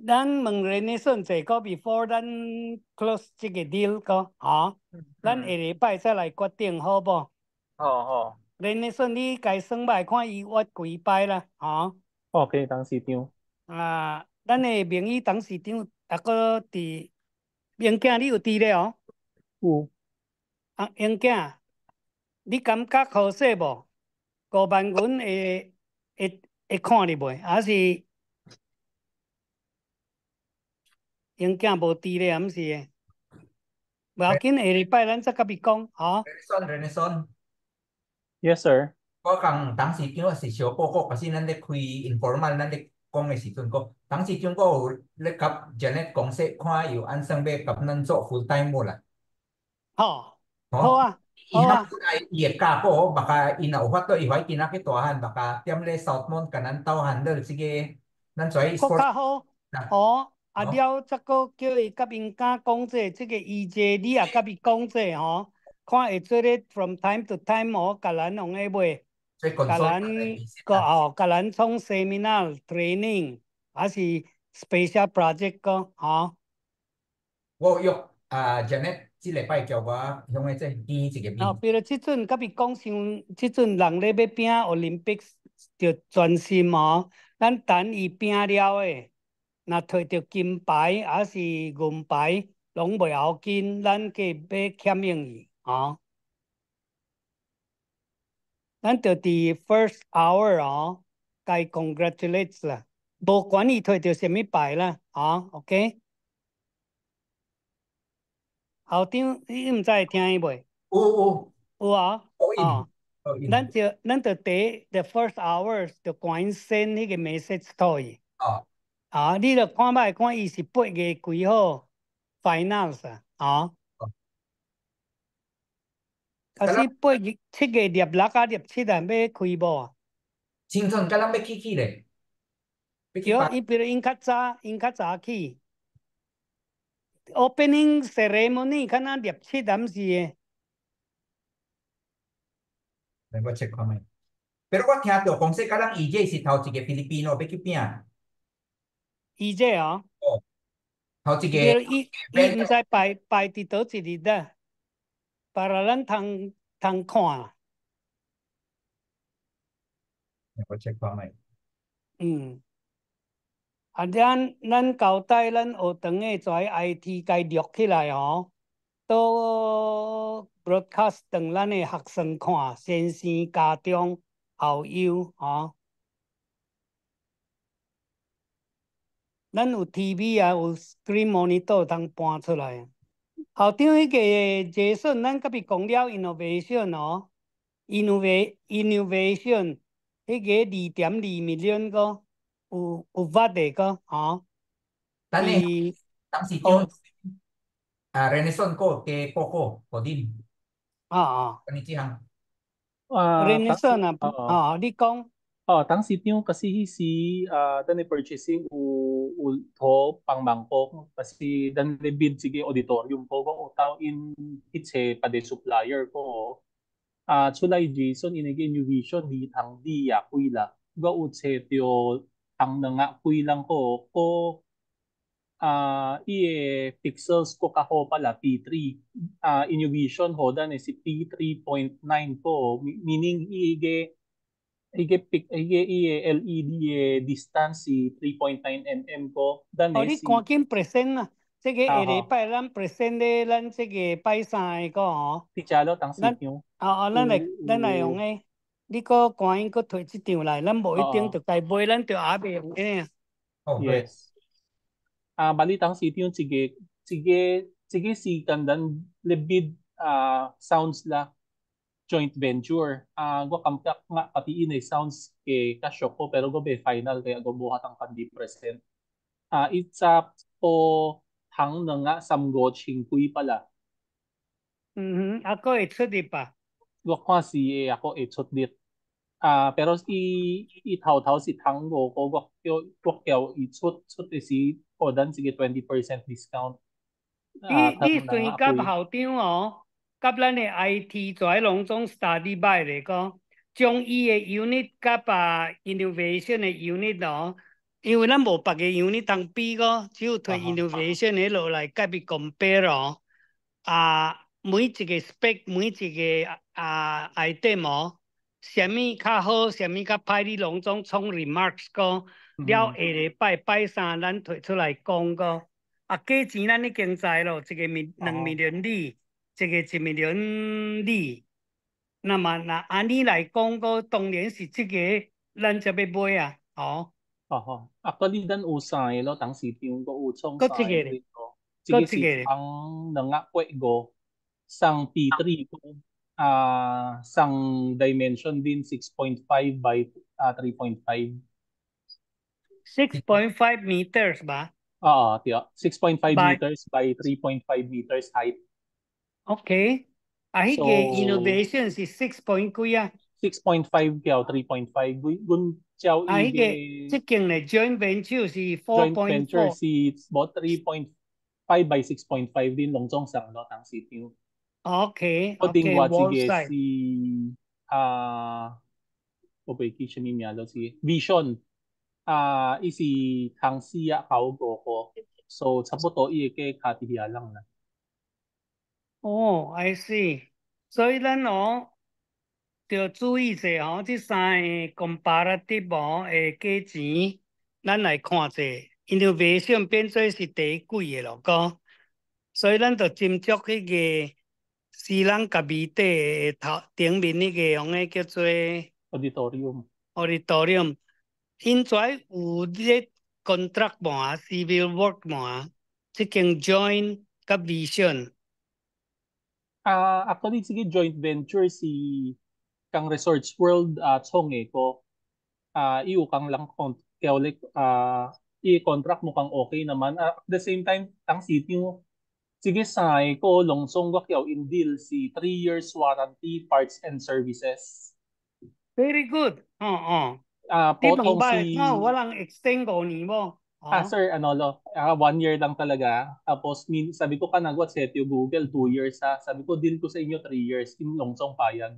Speaker 4: 咱问 Renaissance 者个 before 咱 close 这个 deal 个，咱下礼拜再来决定好不？Renaissance 你家算歹看伊约几摆啦，OK，
Speaker 2: 董事長。
Speaker 4: 咱的名誉董事长还个伫英囝，你有伫咧哦？
Speaker 2: 有。
Speaker 4: 英囝，你感觉好势无？5万元会看你袂？还是英囝无伫咧，毋是诶？无要紧，下礼拜咱再甲你讲，Renaissance.
Speaker 2: Yes, sir.
Speaker 10: 我讲董事長是小報告，可是咱咧開 informal，咱咧講嘅時陣個董事長個有咧甲 Janet 講說，看有按算要甲咱做 full time 啦。
Speaker 4: 好啊。
Speaker 10: 伊會加個，目下伊若有法度，伊可以今仔去大漢，目下踮咧 Southmont 甲咱鬥handle這個，咱做
Speaker 4: 更較好。了則個叫伊甲因家講這個意見，你也甲伊講這看會做咧 from time to time 甲咱用個袂，甲咱創 seminar training，還是 special project 個
Speaker 10: 我約Janet 這禮拜叫我向佢即係見一個面。
Speaker 4: 比如即陣甲伊講像即陣人咧要拼 Olympics 就專心咱等伊拼了誒。若摕到金牌還是銀牌，攏袂要緊，咱計要欠用伊咱就佇 first hour 該 congratulate 啦，無管伊摕到什麼牌啦，OK？ 校長，你毋知會聽伊袂？有咱就第 the first hour 就趕緊 send 迄個 message 互伊。你著看覓看伊是8月幾號 finals 可是7月26啊27啊要開無？
Speaker 10: 青春敢若要起咧。
Speaker 4: 伊比如因較早起。opening ceremony 敢若27啊，毋是誒。
Speaker 10: 我 check 看覓。pero 我聽到講說，敢若EJ是頭一個菲律賓要去拼。
Speaker 4: EJ
Speaker 10: 頭一個。
Speaker 4: 伊毋知排佇倒一日啦，排來咱通看。
Speaker 10: 我 check 看覓。
Speaker 4: 咱交代咱學堂的跩 IT 該錄起來都 broadcast 當咱的學生看，先生、家長、校友咱有 TV 啊，有 screen monitor 通搬出來。校長迄個Jason，咱甲伊講了 innovation innovation 迄個2.2 million 個有捌的個
Speaker 10: 等你當時叫Renaissance 個嘅報告嗰啲你知行
Speaker 4: Renaissance 你講
Speaker 2: 當時長kasi si dan purchasing u to pangmangkok kasi dan bid sige auditorium ko utaw in itse pa de supplier ko Chulay Jason inigay new vision di tang di ya kuila ga utse tyo ang nga kuilang ko iye pixels ko kaho pala P3 Innovision ho dan si P3.9 ko meaning ige LED distance si 3.9 mm ko dan
Speaker 4: 你趕緊 present 啊這個下禮拜咱 present 咧咱這個拜三個
Speaker 2: Tichalo tang sityo
Speaker 4: 咱來用誒你個趕緊個推這張來咱無一定就該買咱就阿袂用誒
Speaker 2: Yes bali tang sityo sige si kandan lebid sounds la joint venture go kampak nga pati inay sounds ke kasyo ko pero go be final kaya go buhat ang kandi present it's po hang na nga samgo chingkuy pala
Speaker 4: ako itsot di pa
Speaker 2: go kasi ako itsot dit pero itaw-taw si tango ko go itsot si o dan sige 20% discount.
Speaker 4: 你
Speaker 2: karong
Speaker 4: 算
Speaker 2: nga ako'y
Speaker 4: 甲校长哦，甲咱的 IT 在拢总 study 歹咧个，将伊的 unit 甲innovation 的 unit 哦，因为咱无别个 unit 通比个，只有推 innovation 的落来甲伊 compare 哦，每一个 spec 每一个item 哦，什么较好，什么较歹，你拢总创 remarks 个，了下礼拜拜三咱推出来讲个。价钱咱已经知咯，一个2million里，一个1million里。那么按你来讲个，当然是这个咱才要买啊，哦。
Speaker 2: Actually dan usay lo tang sitio ko uchong
Speaker 4: Có
Speaker 2: sa
Speaker 4: sige rin.
Speaker 2: dito.
Speaker 4: Có
Speaker 2: Sige
Speaker 4: sige
Speaker 2: si
Speaker 4: rin.
Speaker 2: ang nangakwe go sang P3 ko sang dimension din 6.5 by 3.5.
Speaker 4: 6.5 meters ba?
Speaker 2: Tiyo. 6.5
Speaker 4: By-
Speaker 2: meters by 3.5 meters height.
Speaker 4: Okay. Ahi
Speaker 2: So,
Speaker 4: ke innovation si 6 point kuya.
Speaker 2: 6.5 kaya 3.5. Gun chow
Speaker 4: Ahi ke
Speaker 2: ige
Speaker 4: chicken ne joint venture si
Speaker 2: joint venture
Speaker 4: 4.4.
Speaker 2: si about 3.5 by 6.5 din longzong sang lo tang sitio.
Speaker 4: Okay.
Speaker 2: Pwedeng
Speaker 4: Okay.
Speaker 2: what
Speaker 4: Wall
Speaker 2: sige
Speaker 4: side.
Speaker 2: si vacation niya lo si Vision isi tang siya kaugo ko. So sa puto ke katihiya lang na.
Speaker 4: Oh, I see. 所以咱哦，要注意者吼，这三个 comparative 哦的价钱，咱来看者，innovation 变做是第一贵的咯，个，所以咱就斟酌迄个私人家己底头顶面迄个用个叫做
Speaker 2: Auditorium.
Speaker 4: auditorium，因在有咧 contract 嘛，civil work 嘛，即间 joint 甲 vision。Actually
Speaker 2: sige joint venture si kang Resorts World chong ko. Iyo kang lang kaya ulit i-contract mo kang okay naman. At the same time, tang city mo, sige say ko longsong wakyaw in deal si 3 years warranty parts and services.
Speaker 4: Very good. Di
Speaker 2: Potong
Speaker 4: ba,
Speaker 2: si
Speaker 4: walang extend 5 年mo.
Speaker 2: sir, 1 year lang talaga. Tapos sabi ko kanagwat sa yung Google 2 years ha. Sabi ko deal ko sa inyo 3 years in longsong payag.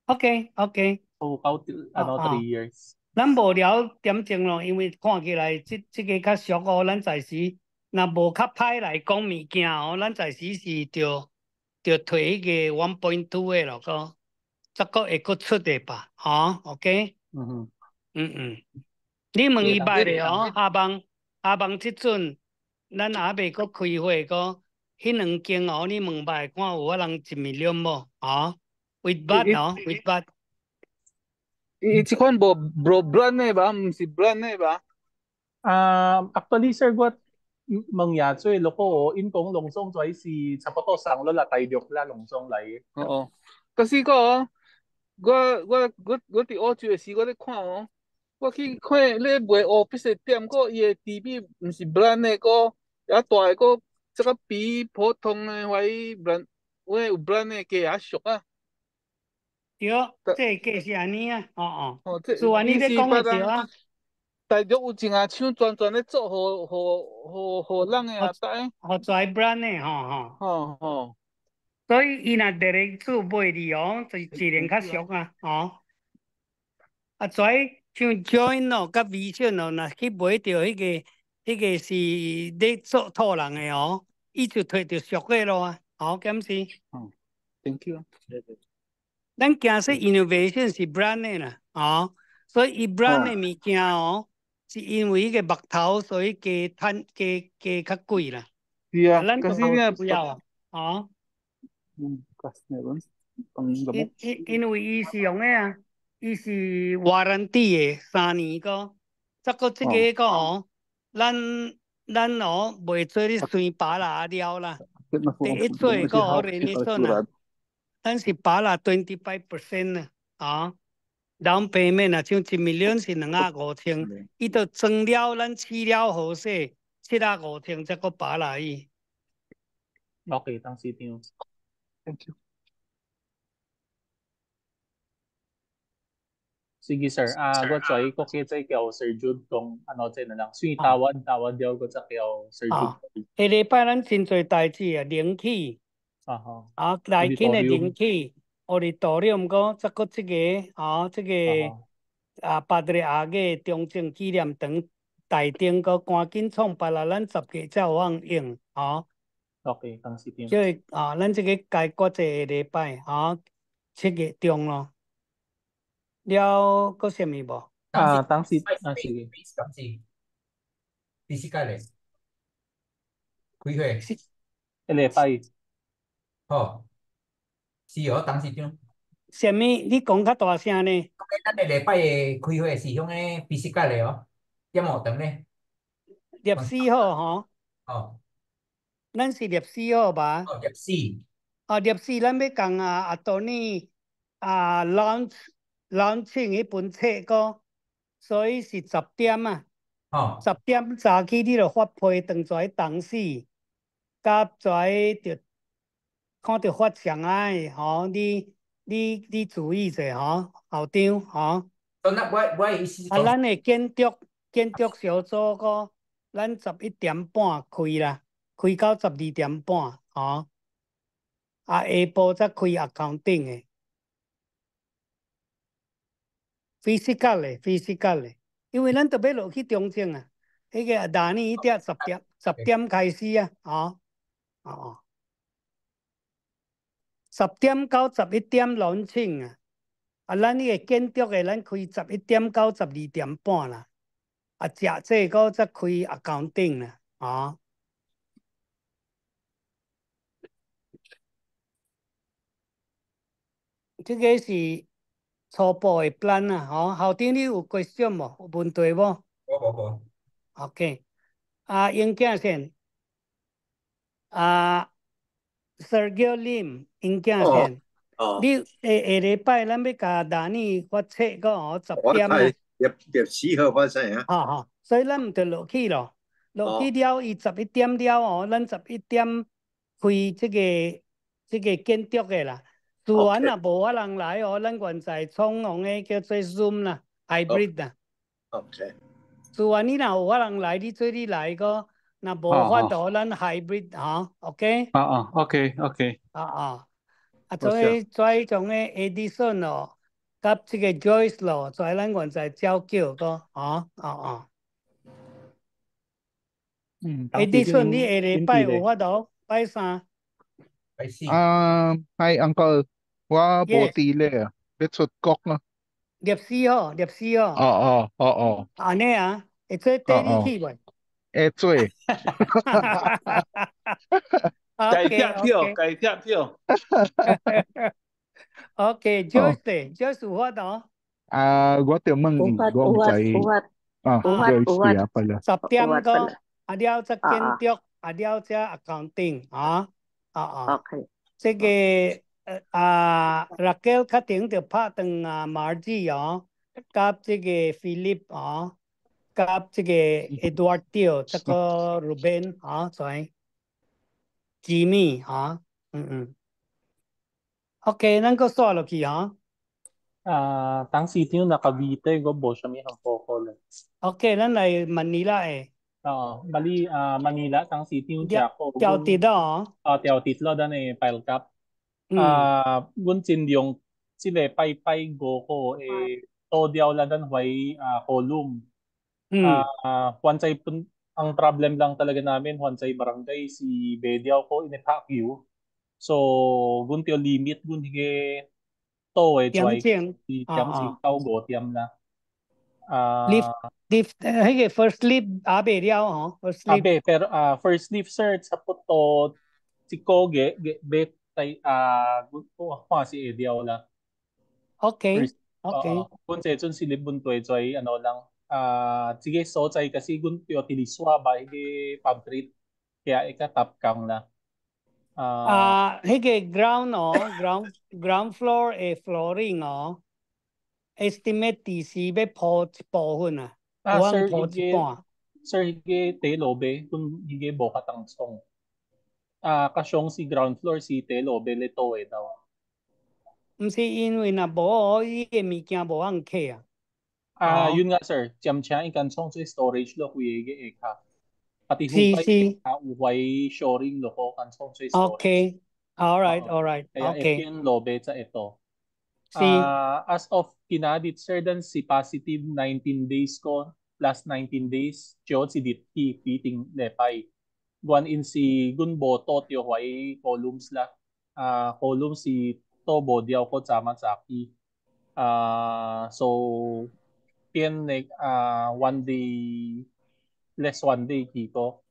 Speaker 4: Okay, okay.
Speaker 2: So count 3 years.
Speaker 4: 咱无聊点钟咯，因为看起来这个较俗哦，咱暂时若无较歹来讲物件哦，咱暂时是着推迄个 1.2 的咯，个，则个会佫出的吧，OK。你问伊摆咧哦，下望即阵，咱还未佫开会个，迄两间哦，你问摆看有法通1million无？with bad 哦，with bad。
Speaker 7: 这款无 brand 的吧，唔是 brand 的吧？
Speaker 2: Actually, sir, what mangyari loko in kong longsong choy si sa poto sang lo la tay diok la longsong lai.
Speaker 7: Oo. Kasi ko,我伫澳洲的时，我咧看哦，我去看咧卖 office 的店，个伊的 TV 唔是 brand 的，个也大的个，这个比普通的怀疑 brand，有 brand 的价也俗啊。
Speaker 4: 对，这个是安尼啊，
Speaker 7: 这
Speaker 4: 是安尼咧讲的对啊。
Speaker 7: 大陆有一下厂专咧做，互人的啊，
Speaker 4: 互拽 brand 的
Speaker 7: 吼。
Speaker 4: 所以伊若direct 做卖哩哦，就自然较俗啊，拽像 join 咯，甲 vision 咯，若去买着迄个是咧做托人的哦，伊就摕着俗的咯检视。
Speaker 7: Thank you。
Speaker 4: 咱惊说 innovation 是 brand 的啦，所以伊 brand 的物件哦，是因为迄个目头，所以加较贵啦。
Speaker 7: 是啊，
Speaker 4: 咱就无需要啊，因为伊是用的伊是 warranty 的3年个，再个这个个咱袂做你算拔啦了啦，第一做个renovation 啦，咱是拔啦25% down payment 啊，像1million 是250,000，伊就装了咱饲了好势750,000再个拔啦伊。
Speaker 2: Okay, tang sitio.
Speaker 7: Thank you.
Speaker 2: Sige sir. Go choy ko kay kayo Sir Jude kung ano na lang. Sui
Speaker 4: 啊
Speaker 2: tawad daw ko sa kayo Sir Jude.
Speaker 4: 下礼拜咱真侪代志啊，冷气
Speaker 2: Aha.
Speaker 4: 来紧的
Speaker 2: Auditorium.
Speaker 4: 冷气，auditorium 个再个这个这个巴德利亚个中正纪念堂大厅个赶紧创办啦，咱10月才有通用
Speaker 2: Okay, tang si Tim.
Speaker 4: 所以咱这个该过这个礼拜7月中咯。了，个什么无？Tang
Speaker 2: si
Speaker 10: Space,
Speaker 2: sige.
Speaker 10: space kasi. Physical eh. Quý huệ.
Speaker 2: Elepay.
Speaker 10: Siyo, tang si yung.
Speaker 4: 什么？你讲较大声呢？
Speaker 10: Kailan elepay quý huệ si yung physical eh oh. Yung mo tang ne.
Speaker 4: 14号咱是14号吧
Speaker 10: 14。
Speaker 4: 14咱要讲多尼launching 迄本册个，所以是10点啊。10点早起你就发批当作同事，甲在就看到发上来你注意者校长咱的建筑小组个，咱11点半开啦，开到12点半下晡则开 accounting 的 physical 的，因为咱特别落去中正啊，迄个大年一10点开始啊，10点到11点launching咱迄个建筑的咱开11点到12点半啦，食这个则开 accounting 啦这个是初步的 plan 校长你有 question 无？有问题无？
Speaker 10: 无。
Speaker 4: OK，英囝先Sergio Lim 英囝先，你下礼拜咱要甲大年发册个10点啦。
Speaker 6: 14号发册啊。
Speaker 4: 所以咱毋着落去咯，落去了伊11点了咱11点开这个建筑的啦。自然若无法人来咱原在创用的叫做 Zoom 啦 ，hybrid 啦。
Speaker 6: OK。
Speaker 4: 自然你若有法人来，你做你来个，若无法度咱 hybrid OK。
Speaker 2: OK。
Speaker 4: 所以从个 Edison 咯，甲这个 Joyce 咯，在咱原在招叫个Edison 你下礼拜有法度拜三？
Speaker 10: 拜四。
Speaker 7: Hi Uncle， 我无伫咧要出国咯。
Speaker 4: 14號。安尼會做帶你去袂？
Speaker 7: 會做。
Speaker 2: 改票。
Speaker 4: OK，Joyce 有法度？
Speaker 7: 我着問伊，我唔知。Joyce 不啦。
Speaker 4: 10點個，了則建築，了則 accounting
Speaker 11: OK。
Speaker 4: 這個Raquel 較頂着拍當Margie甲這個 Philip甲這個 Edward Teo 這個 Ruben 在 Jimmy OK， 咱個刷落去
Speaker 2: tang si Tim nakabite go bo siya may hampoko lang.
Speaker 4: OK， 咱來 Manila
Speaker 2: bali Manila tang si Tim siya ko.
Speaker 4: 調節咯
Speaker 2: 調節lo dan file cap. Gun chin yung sila pay go ko to diaw la dan huay column. Wansay ang problem lang talaga namin wansay barangay si Bediaw ko inetak you. So gun tio limit gun hige to choy si tiam si tao go tiam na.
Speaker 4: Lift hige first lift abe diaw first lift.
Speaker 2: Abe pero first lift search sa puto si Koge bet tay si Ediaw la.
Speaker 4: Okay.
Speaker 2: Kung sa si Libun to ay ano lang sige so chay kasi gun tio tiliswa ba hige pabtreat kaya ikatap kang na.
Speaker 4: Hige ground floor flooring estimate TC be po hun
Speaker 2: Sir hige telobe kung hige boka tang song. Kasyong si ground floor si telobe leto daw.
Speaker 4: 唔是因為那無伊個物件無通客
Speaker 2: Yun nga sir, tiyam siya ikan song sa storage lo kuya eka. Pati hupay
Speaker 4: Si.
Speaker 2: uway shoring lo ko kan song sa storage.
Speaker 4: Okay. All right.
Speaker 2: Kaya
Speaker 4: Okay.
Speaker 2: ikin lobe sa ito.
Speaker 4: Si.
Speaker 2: As of kinadit sir dan si positive 19 days ko, last 19 days, chod si ditki piting lepay. Guan in si gunboto tiyo huway columns la. Columns si tobo diyaw ko sama sa aki. So tien one day less one day kiko.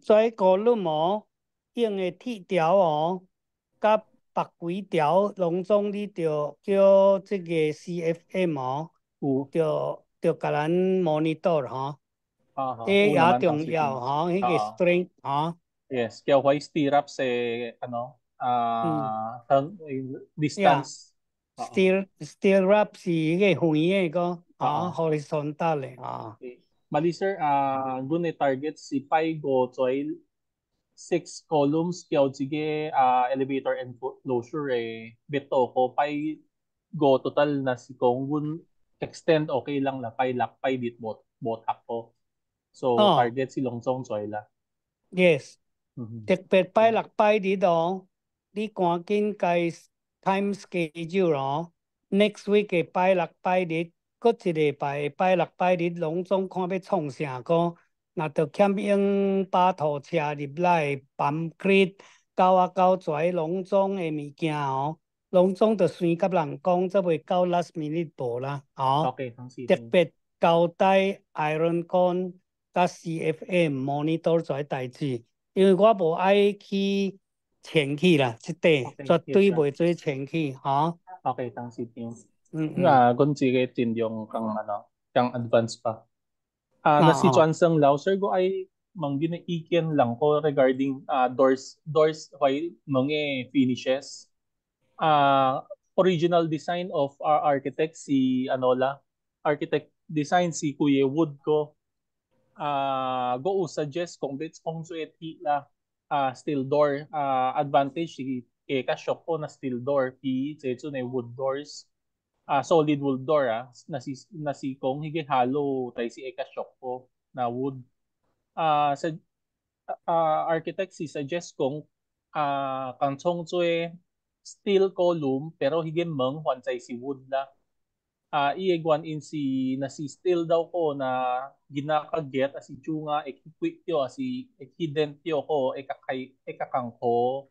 Speaker 4: 在高路毛用的铁条甲白几条拢总你着叫这个 CFM 着甲咱 monitor 这也重要迄个 string
Speaker 2: Yes, kaya huwag stirrup sa distance.
Speaker 4: Stirrup 是迄个圆的个horizontal 的
Speaker 2: Mali sir, gun target si Pai go choy 6 columns kaya sige elevator enclosure bito ko Pai go total na si kong gun extend okay lang la Pai lakpay dit bot ako. So target si Longsong choy la.
Speaker 4: Yes. 特別拜六拜日你趕緊改 time schedule next week 嘅拜六拜日，搁一禮拜拜六拜日，攏總看要創啥個，若着欠用巴拖車入來，concrete 搞濟攏總嘅物件攏總着先甲人講，則袂到 last minute 無啦特別交代 iron con 甲 CFM monitor 咗代志。因為我無愛去前去啦，即塊絕對袂做前去
Speaker 2: Okay, tang sityo. Kung sige tindyong kang advance pa. Na si Chuanseng Lao sir go ay manggina iken lang ko regarding doors why mga finishes. Original design of our architect si architect design si Kuya Wood ko. Go suggest kung suet la steel door advantage si ka shop ko na steel door secho na wood doors solid wood door nasi kong hige halo tay si ka shop ko na wood sa architect si suggest kong kangchong chue steel column pero hige meng huan si wood la iegwan in si steel daw ko na ginakaget as ichunga equipped yo as hidden yo ko ekakang ko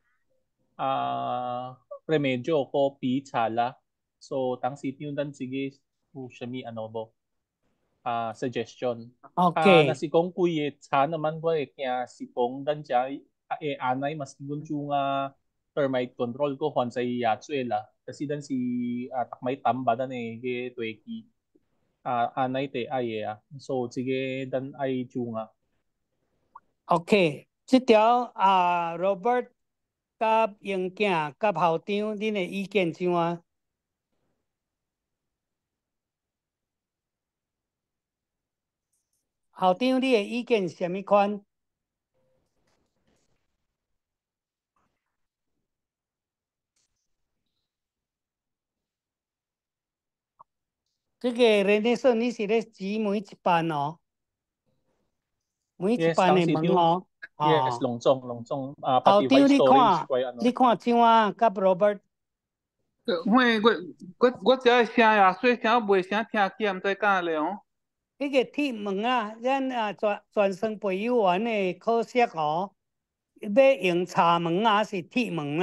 Speaker 2: remedyo ko pi chala so tang sit yun dan sige shami bo suggestion na si kong kuyet sa naman ko kaya si kong dan siya anay mas gunchunga termite control ko huan sa yatsuela kasi dan si takmay tamba dan ge tweki anay te ay so sige dan ay chunga.
Speaker 4: Okay, 這條Robert 甲英囝甲校長，恁的意見怎啊？校長，你的意見是什麼款？這個Renaissance你是咧指每一班每一班的門
Speaker 2: Yes, Longsong.
Speaker 4: 校長你看怎啊？甲 Robert？
Speaker 7: 我只係聲呀，所以聲袂聲聽見，唔知講咧
Speaker 4: 迄個鐵門咱專生培育員的可惜要用插門是鐵門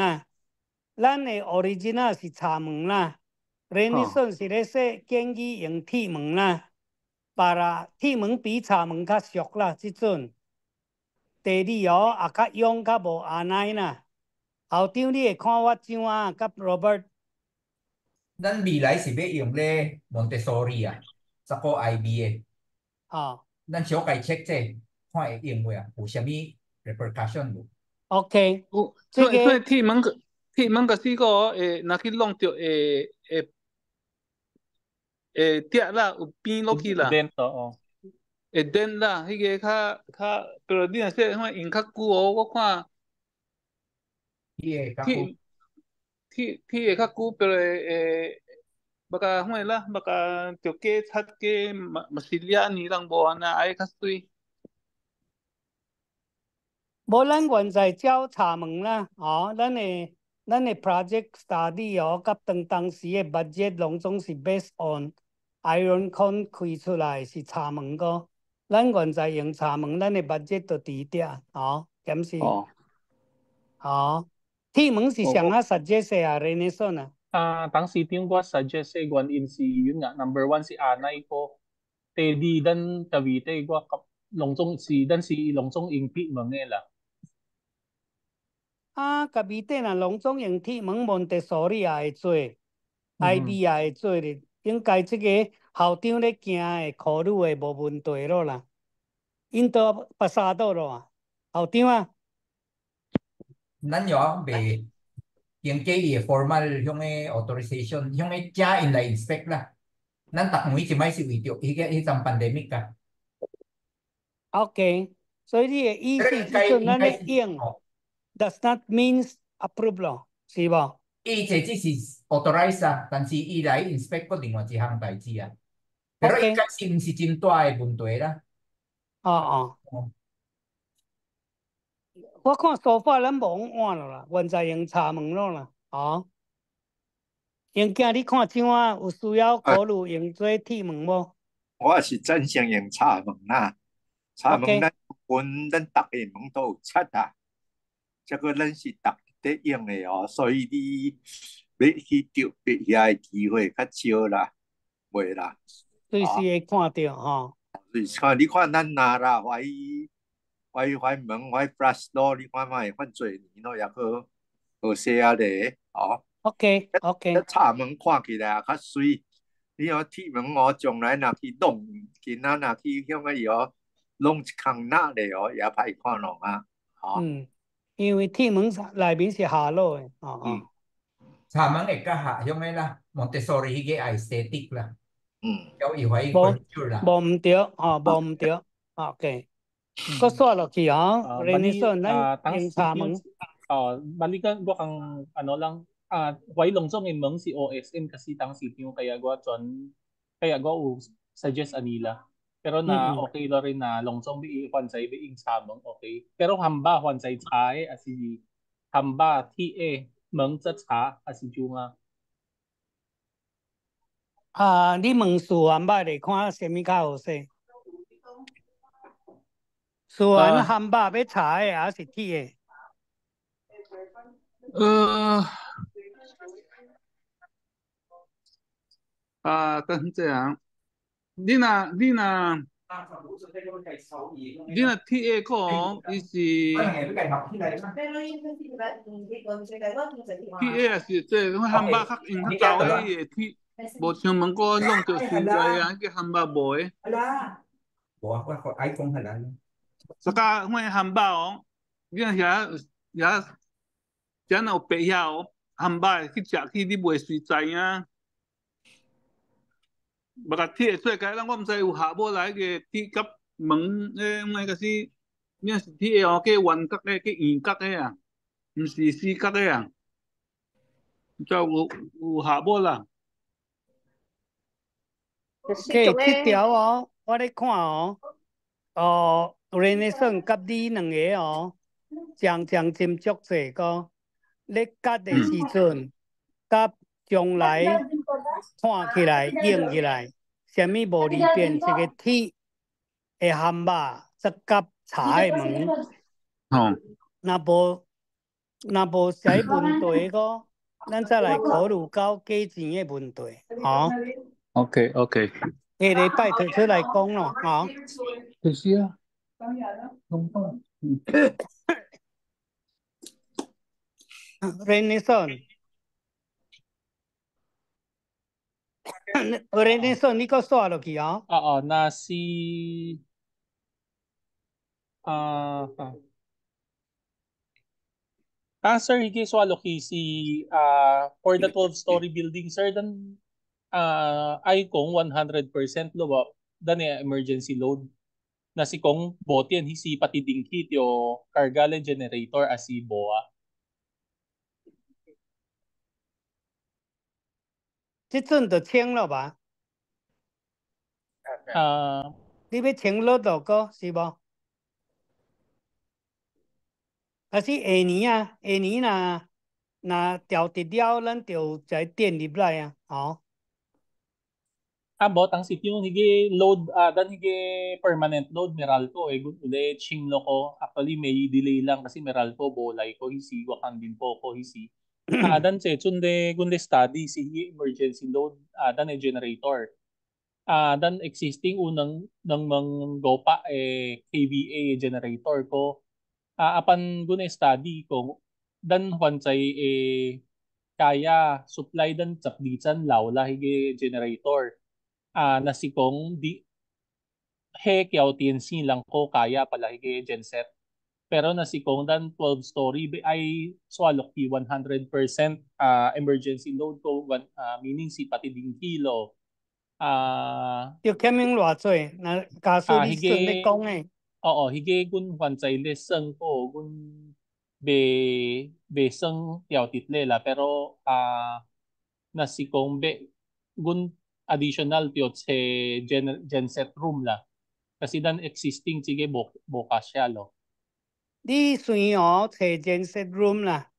Speaker 4: 咱的 original 是插門Renaissance 是咧說建議用鐵門鐵門比插門較俗即陣。第二也較用較無安尼校長你會看法怎啊？甲 Robert？
Speaker 10: 咱未來是要用咧 Montessori sa ko IB 咱小解 check 這看會用未有啥物 repercussion 無
Speaker 4: ？OK，
Speaker 7: 所以鐵門個是個若去弄着跌啦，有變落去啦。會電啦，迄個較，pero你若說用較久我看鐵會較久，pero baka huwela baka tioke hatke masilya nilang buwan na ay kastoy.
Speaker 4: 无咱原在照查问啦，咱的 project study 甲当时的 budget 拢总是 based on IronCon 开出来是查问个，咱原在用查问，咱的 budget 就伫遐，检视。天门是上啊 suggest 啊 Renaissance 啊。
Speaker 2: 当時聽ko suggest sa Guan si yun nga number 1 si Anay ko Teddy dan Cavite ko Longzong si Longzong Ingpi Mangela
Speaker 4: Cavite 那拢总用天门 Montessori 也会做 ，IB 也会做咧，应该这个校长咧行的考虑的无问题咯啦。因都巴沙到咯啊，校长啊。
Speaker 10: 咱有未经过伊 formal 向的 authorization 向的加in来 inspect 啦。咱逐每一摆是为着迄阵 pandemic 啊。
Speaker 4: OK， 所以你的意思是说咱咧用 does not means approve 咯，是无？
Speaker 10: 伊这只是 authorize 啊，但是伊来 inspect 个另外一项代志啊。pero 应该是毋是真大的问题啦。
Speaker 4: 我看手法咱无换了啦，原在用查问咯啦，用囝你看怎啊？有需要考虑用做天门无？
Speaker 6: 我是真想用查问啦，查问咱咱逐个问都有出啊，这个咱是逐个用的哦，所以你要去着别遐的机会较少啦，袂啦。
Speaker 4: 随时会看到吼。
Speaker 6: 你看咱拿啦，怀问怀 plus 咯，你看卖犯罪年咯，也好些啊咧，OK。查问看起来较水，你哦铁门哦，将来若去弄，今仔若去向个弄一空那咧哦，也歹看咯啊。
Speaker 4: 因为铁门内面是下落的，
Speaker 10: 查问会较下向的啦 ，Montessori 迄个 aesthetic 啦。有伊怀
Speaker 4: culture 啦。无毋对，无毋对 ，OK。個刷落去Renaissance 咱用查問。
Speaker 2: balikan ko ang ano lang, why Longzong imong si OSM kasi tang sitio kaya go suggest anila. Pero na okay la rin na Longzong bi Huansay bi ing samong okay. Pero hamba Huansay chae asi hamba tie mong cha cha asi junga.
Speaker 4: 你问数学捌咧看什么较好势？数学汉堡要查的还是铁
Speaker 7: 的？跟这样，你那 TA 個伊是 TA 是即我漢堡較用較高嘅 T， 無像問過弄着現在啊，個漢堡無誒。
Speaker 10: 我愛講係啦。
Speaker 7: 所以我漢堡你遐真有白遐漢堡去食去，你袂隨知影。不過鐵出來，我唔知有下無來嘅鐵甲門誒，個是你是鐵哦，個圓角嘅，個圓角嘅啊，唔是四角嘅啊，就有下無啦。
Speaker 4: 這條我咧看Renaissance 甲你兩個將斟酌者個，咧甲的時陣，甲將來看起來用起來，什麼無利便一個鐵的漢堡，則甲茶的門。若無啥問題個，咱再來考慮到價錢的問題。
Speaker 7: OK。
Speaker 4: 下禮拜提出來講咯，
Speaker 7: 就是啊。
Speaker 4: Renaissance， 你個刷落去啊？na
Speaker 2: si sir, higi swalo si for the 12-story building, sir, dan ay kung 100% luwa dan emergency load. Na si kong botian hisi pati dingkit yo cargalen generator asi boa.
Speaker 4: 这阵就清了吧？你要清落度个是无？啊是下年啊，下年若调直了，咱就再电入来啊，哦。
Speaker 2: Abo, tang sityo, hige load, dan hige permanent load, Meralco, ule chinglo ko, actually may delay lang kasi Meralco, bolay ko, hisi, wakang din po ko, hisi. Dan se, chunde, gunde study, si hige emergency load, dan e generator. Dan existing unang ng mga gopa, KVA generator ko. Apan gunde study ko, dan wansay, kaya supply dan sapdisan, lawla, hige generator. Nasikong di kaya TNC lang ko kaya pala hige genset. Pero nasikong dan 12 story ay swalok ki 100% emergency load ko meaning si pati ding kilo.
Speaker 4: 要欠命偌济，那假使你顺你讲诶，Oo,
Speaker 2: hige gun wansay leseng ko gun be seng yaw title pero nasikong be gun additional tiot sa genset room la. Kasi dan existing sige boka siya lo.
Speaker 4: 你随哦找genset room 啦，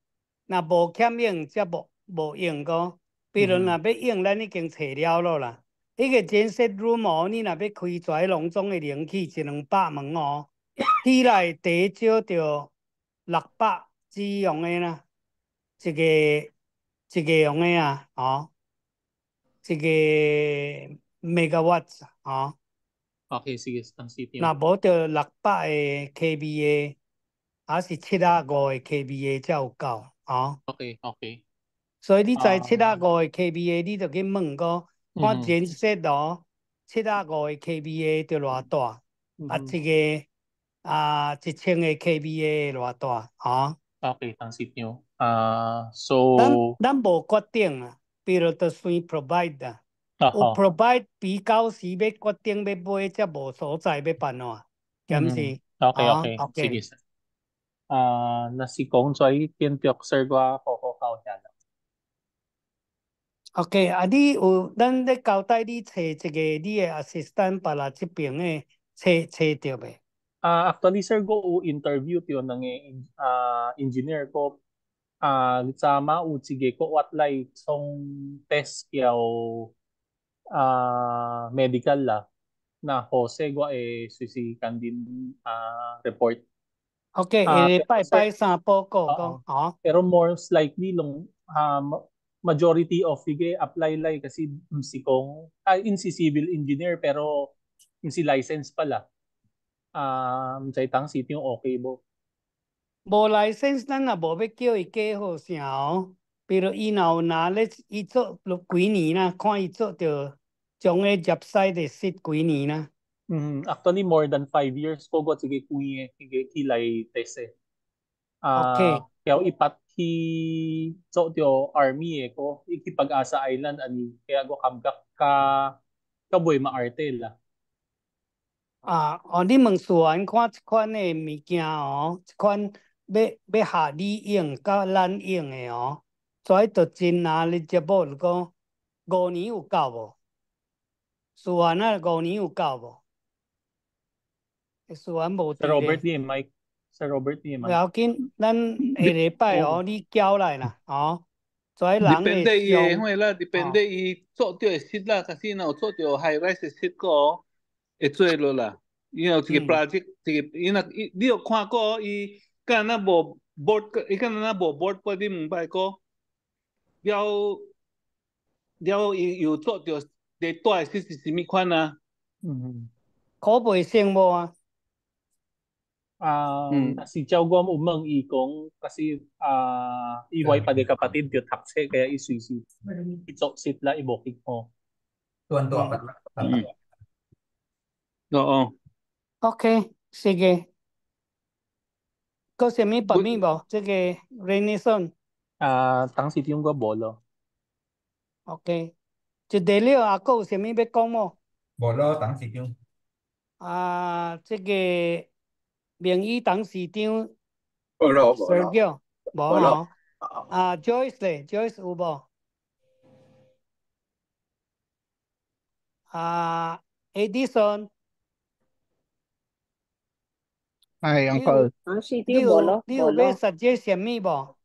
Speaker 4: 若无欠用则无用个。比如若要用，咱已经找了咯啦。迄个genset room 哦，你若要开出来笼总的冷气100-200万哦，起来最少着600支用的啦，一个用的啊，哦，一个 megawatt 哦。
Speaker 2: Okay, sige, ang city.
Speaker 4: 若无着600的 kVA， 还是750的 kVA 才有够，哦。
Speaker 2: Okay, okay.
Speaker 4: 所以你知750的 kVA， 你就去问个，看genset哦，750的 kVA 着偌大，一个1000的 kVA 偌大，哦。
Speaker 2: Okay, ang city. So
Speaker 4: 咱无决定啊，比如着随 provide 啊。有 provide 比较时要决定要买，则无所在要办怎，咁是。
Speaker 2: Okay. Sige. Nasikong choy pintiok sir gwa koko kao siya.
Speaker 4: OK，你有咱咧交代你找一个你的 assistant para 这边的找到未
Speaker 2: ？Actually sir go interview tiyo ng engineer ko. Sama sige ko watlay song test yaw medical la na Jose gwa susikan din report.
Speaker 4: OK，拜三报告ko.
Speaker 2: Pero most likely long majority of sige apply lay kasi si kong in si civil engineer pero in si license pala. Sa itang city yung okay bo.
Speaker 4: 无 license 咱也无要叫伊加好啥哦，比如伊若有拿咧，伊做几年啦，看伊做着将个入西的sit 几年啦。
Speaker 2: Actually more than 5 years ko go sige kuye sige kilay tese.
Speaker 4: Okay.
Speaker 2: Kaya ipat ki so tio army ko ikipag-asa island ani kaya go kamgak ka kaboy maarte la.
Speaker 4: 你问事员看这款的物件哦，这款要下你用甲咱用的哦，所以就真拿你节目就讲5年有够无？事员5年有够无？事员无伫咧。
Speaker 2: Sir Robert D. Mike.
Speaker 4: 要緊，咱下禮拜哦，你交來啦，哦，所以人
Speaker 7: Depende伊會啦，depende伊做到嘅事啦，kasi na做到 high rise 嘅事個，會做落啦。伊有一個 project，你有看過伊干那無 board， 伊干那無 board 嗰啲唔係個，了伊有做到第大嘅事是咩款啊？
Speaker 4: 可袂成無啊？Si
Speaker 2: Chow Guam umang ikong kasi iway pa di kapatid yung takse kaya isuisi itsok sitla ibokik mo.
Speaker 10: Tuan-tuan pa lang.
Speaker 7: Oo.
Speaker 4: Okay, sige. Có什麼辦法冇？這個 Renaissance。Tang
Speaker 2: City yung Bolo.
Speaker 4: Okay. 就第六啊，有什麼要講冇
Speaker 10: ？Bolo, Tang City yung。
Speaker 4: 這個名醫董事長。
Speaker 6: 冇。
Speaker 4: 冇。Joyce 咧 ，Joyce 有冇？ Edison，
Speaker 8: 哎
Speaker 4: 你有
Speaker 8: ，Uncle，
Speaker 4: 你有要 suggest 什么无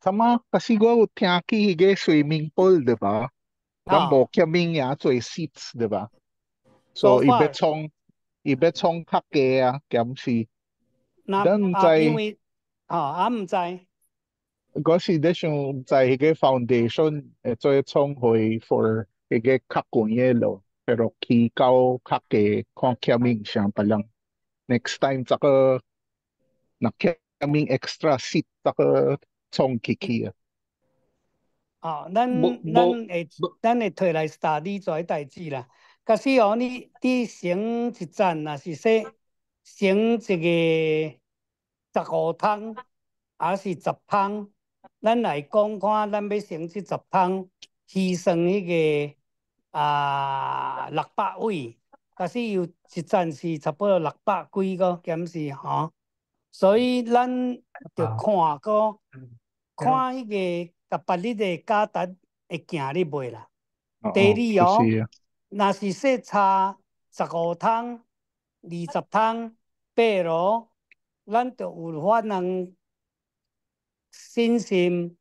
Speaker 4: ？sama
Speaker 8: kasi ko tiyan ki hige swimming pool, di ba? Gambo kaming ya so seats, di ba?
Speaker 4: So
Speaker 8: So
Speaker 4: far，ibet
Speaker 8: chong kake ya kam si
Speaker 4: 因
Speaker 8: 在
Speaker 4: 为唔知，
Speaker 8: 嗰時咧想在迄個 foundation 做創會 for 迄個較貴嘅咯，pero 起到較低看起面上不lang next time 這個那起面 extra seat 這個創起啊。
Speaker 4: 咱會退來 study 做代志啦。假使你先一站，若是說先一個15趟，還是10趟，咱來講看，咱要先去10趟，犧牲迄個600位，假使有一站是差不多600幾個減是吼，所以咱就看個看迄個。甲別日的價值會行入袂啦。第二若是說差15趟、20趟、8路，咱就有法能信心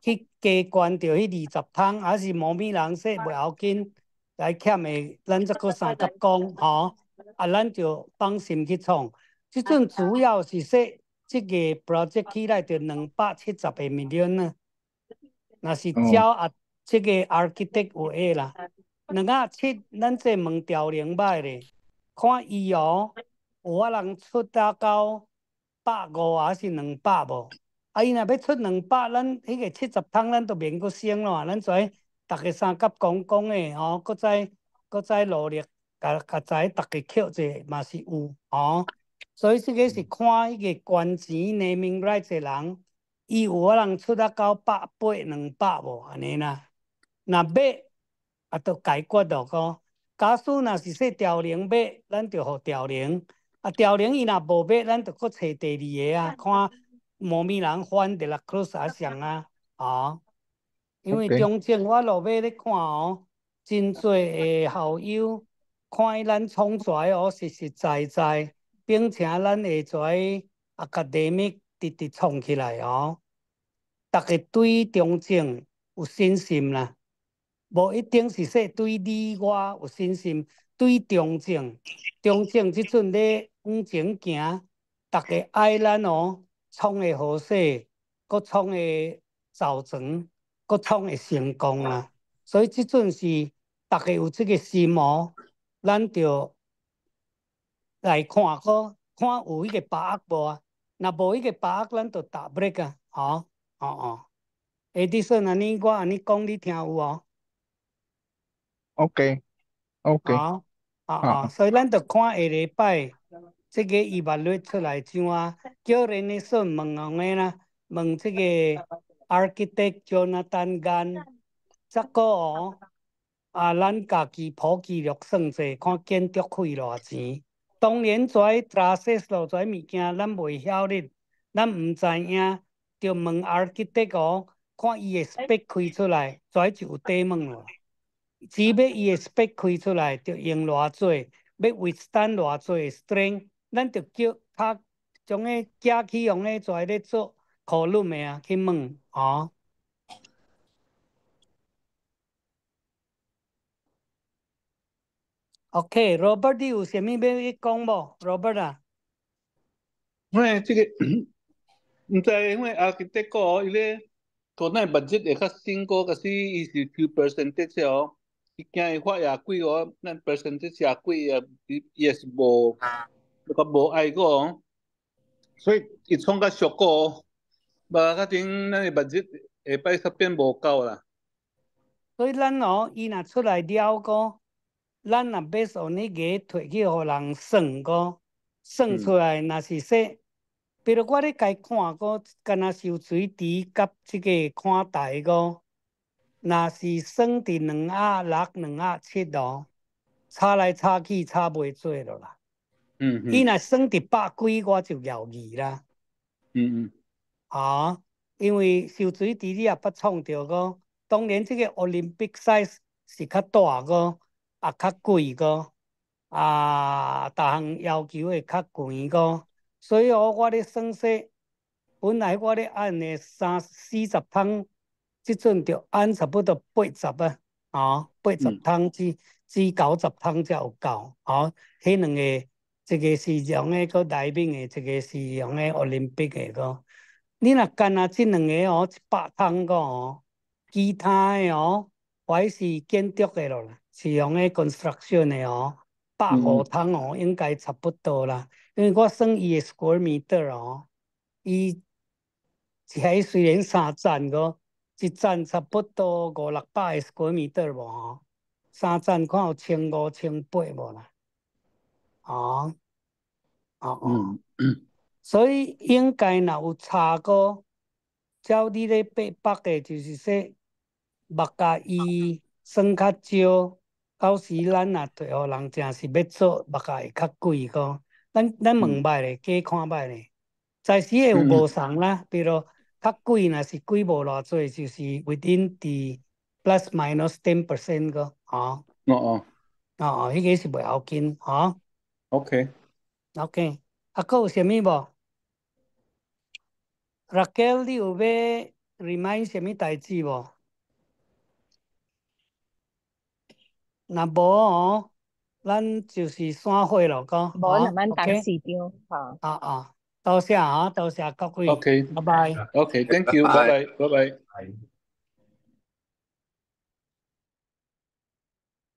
Speaker 4: 去加關到迄20趟，還是無咪人說袂要緊，來欠的咱則個三甲講吼，咱就放心去創。即陣主要是說，這個 project 起來就270個 million 啊。若是照這個 architect 有誒啦，270咱這問調零歹咧，看伊有法人出到150還是200無？伊若要出200，咱迄個70趟咱都免閣升咯，咱知逐個三甲講誒吼，閣再努力，甲知逐個扣者嘛是有吼，所以這個是看迄個捐錢 naming right 嘅人。伊有法人出到180、200無安尼啦，若買就解決咯個。假使若是說調零買，咱就互調零。調零伊若無買，咱就閣找第二個看無咪人翻de la Cruz 上因為中正我落尾咧看真濟的校友看咱創出來實實在在，並且咱會做 academic 直創起來大家對中正有信心啦，無一定是說對你我有信心，對中正即陣咧往前行，大家愛咱創會好勢，閣創會造成，閣創會成功啦。所以即陣是大家有這個心咱就來看有迄個把握無啊？若無迄個把握，咱就打 break 啊，Edison 安尼我安尼講你聽有無
Speaker 8: ？OK，
Speaker 4: 所以咱就看下禮拜這個evaluate出來怎啊？叫人哋說問個啦，問這個 architect Jonathan Gan， 這個咱家己普及率算者，看建築費偌錢。當然做 process 咯，做物件咱袂曉哩，咱毋知影，就問 architect看伊個 spec 開出來，做就有底問咯。只要伊個 spec 開出來，就用偌濟，要 withstand 偌濟 strength， 咱就叫他將個架起用個做咧做column的去問OK，Robert 你有啥物要講無 ？Robert 啊？
Speaker 7: 因為這個唔知因為 architect 伊咧可能 budget 會較新個，可是伊是 few percentage 伊驚伊發也貴咱 percentage 也貴伊也是無愛個所以伊創較俗個無較定咱的 budget 下擺煞變無夠啦。
Speaker 4: 所以咱伊若出來了個。咱若要從那個摕去互人算個，算出來若是說，比如我咧該看個，敢若收水池甲這個看台個，若是算佇260、270咯，差來差去差袂多咯啦。伊若算佇100幾，我就猶豫啦。因為收水池你也捌創着個，當然這個 Olympic size。是较大个，较贵个，逐项要求会较悬个，所以我咧算说，本来我咧按的40桶，即阵就按差不多80啊，80桶至90桶才有够，迄两个，一个是用个个内面的，一个是用个奥林匹克的个。你若干那即两个100桶个其他的还是建筑的咯，是用个 construction 的150桶应该差不多啦。因为我算伊的 square meter 伊迄虽然3站个，一站差不多500-600个 square meter 无3站看有1500、1800无啦。所以应该若有差个，照你咧北的，就是说物价伊算较少，到时咱若对互人正是要做，物价会较贵个。咱问摆咧，加看摆咧，暂时会有无送啦，比如较贵，若是贵无偌济，就是 within the plus minus 10% 个，迄个是袂要紧，OK，佫有啥物无？Raquel，你有要 remind 啥物代志无？若无咱就是散会咯，
Speaker 11: 无咱们当时就
Speaker 4: 多谢多谢各位，拜拜。
Speaker 12: OK，Thank you，拜拜。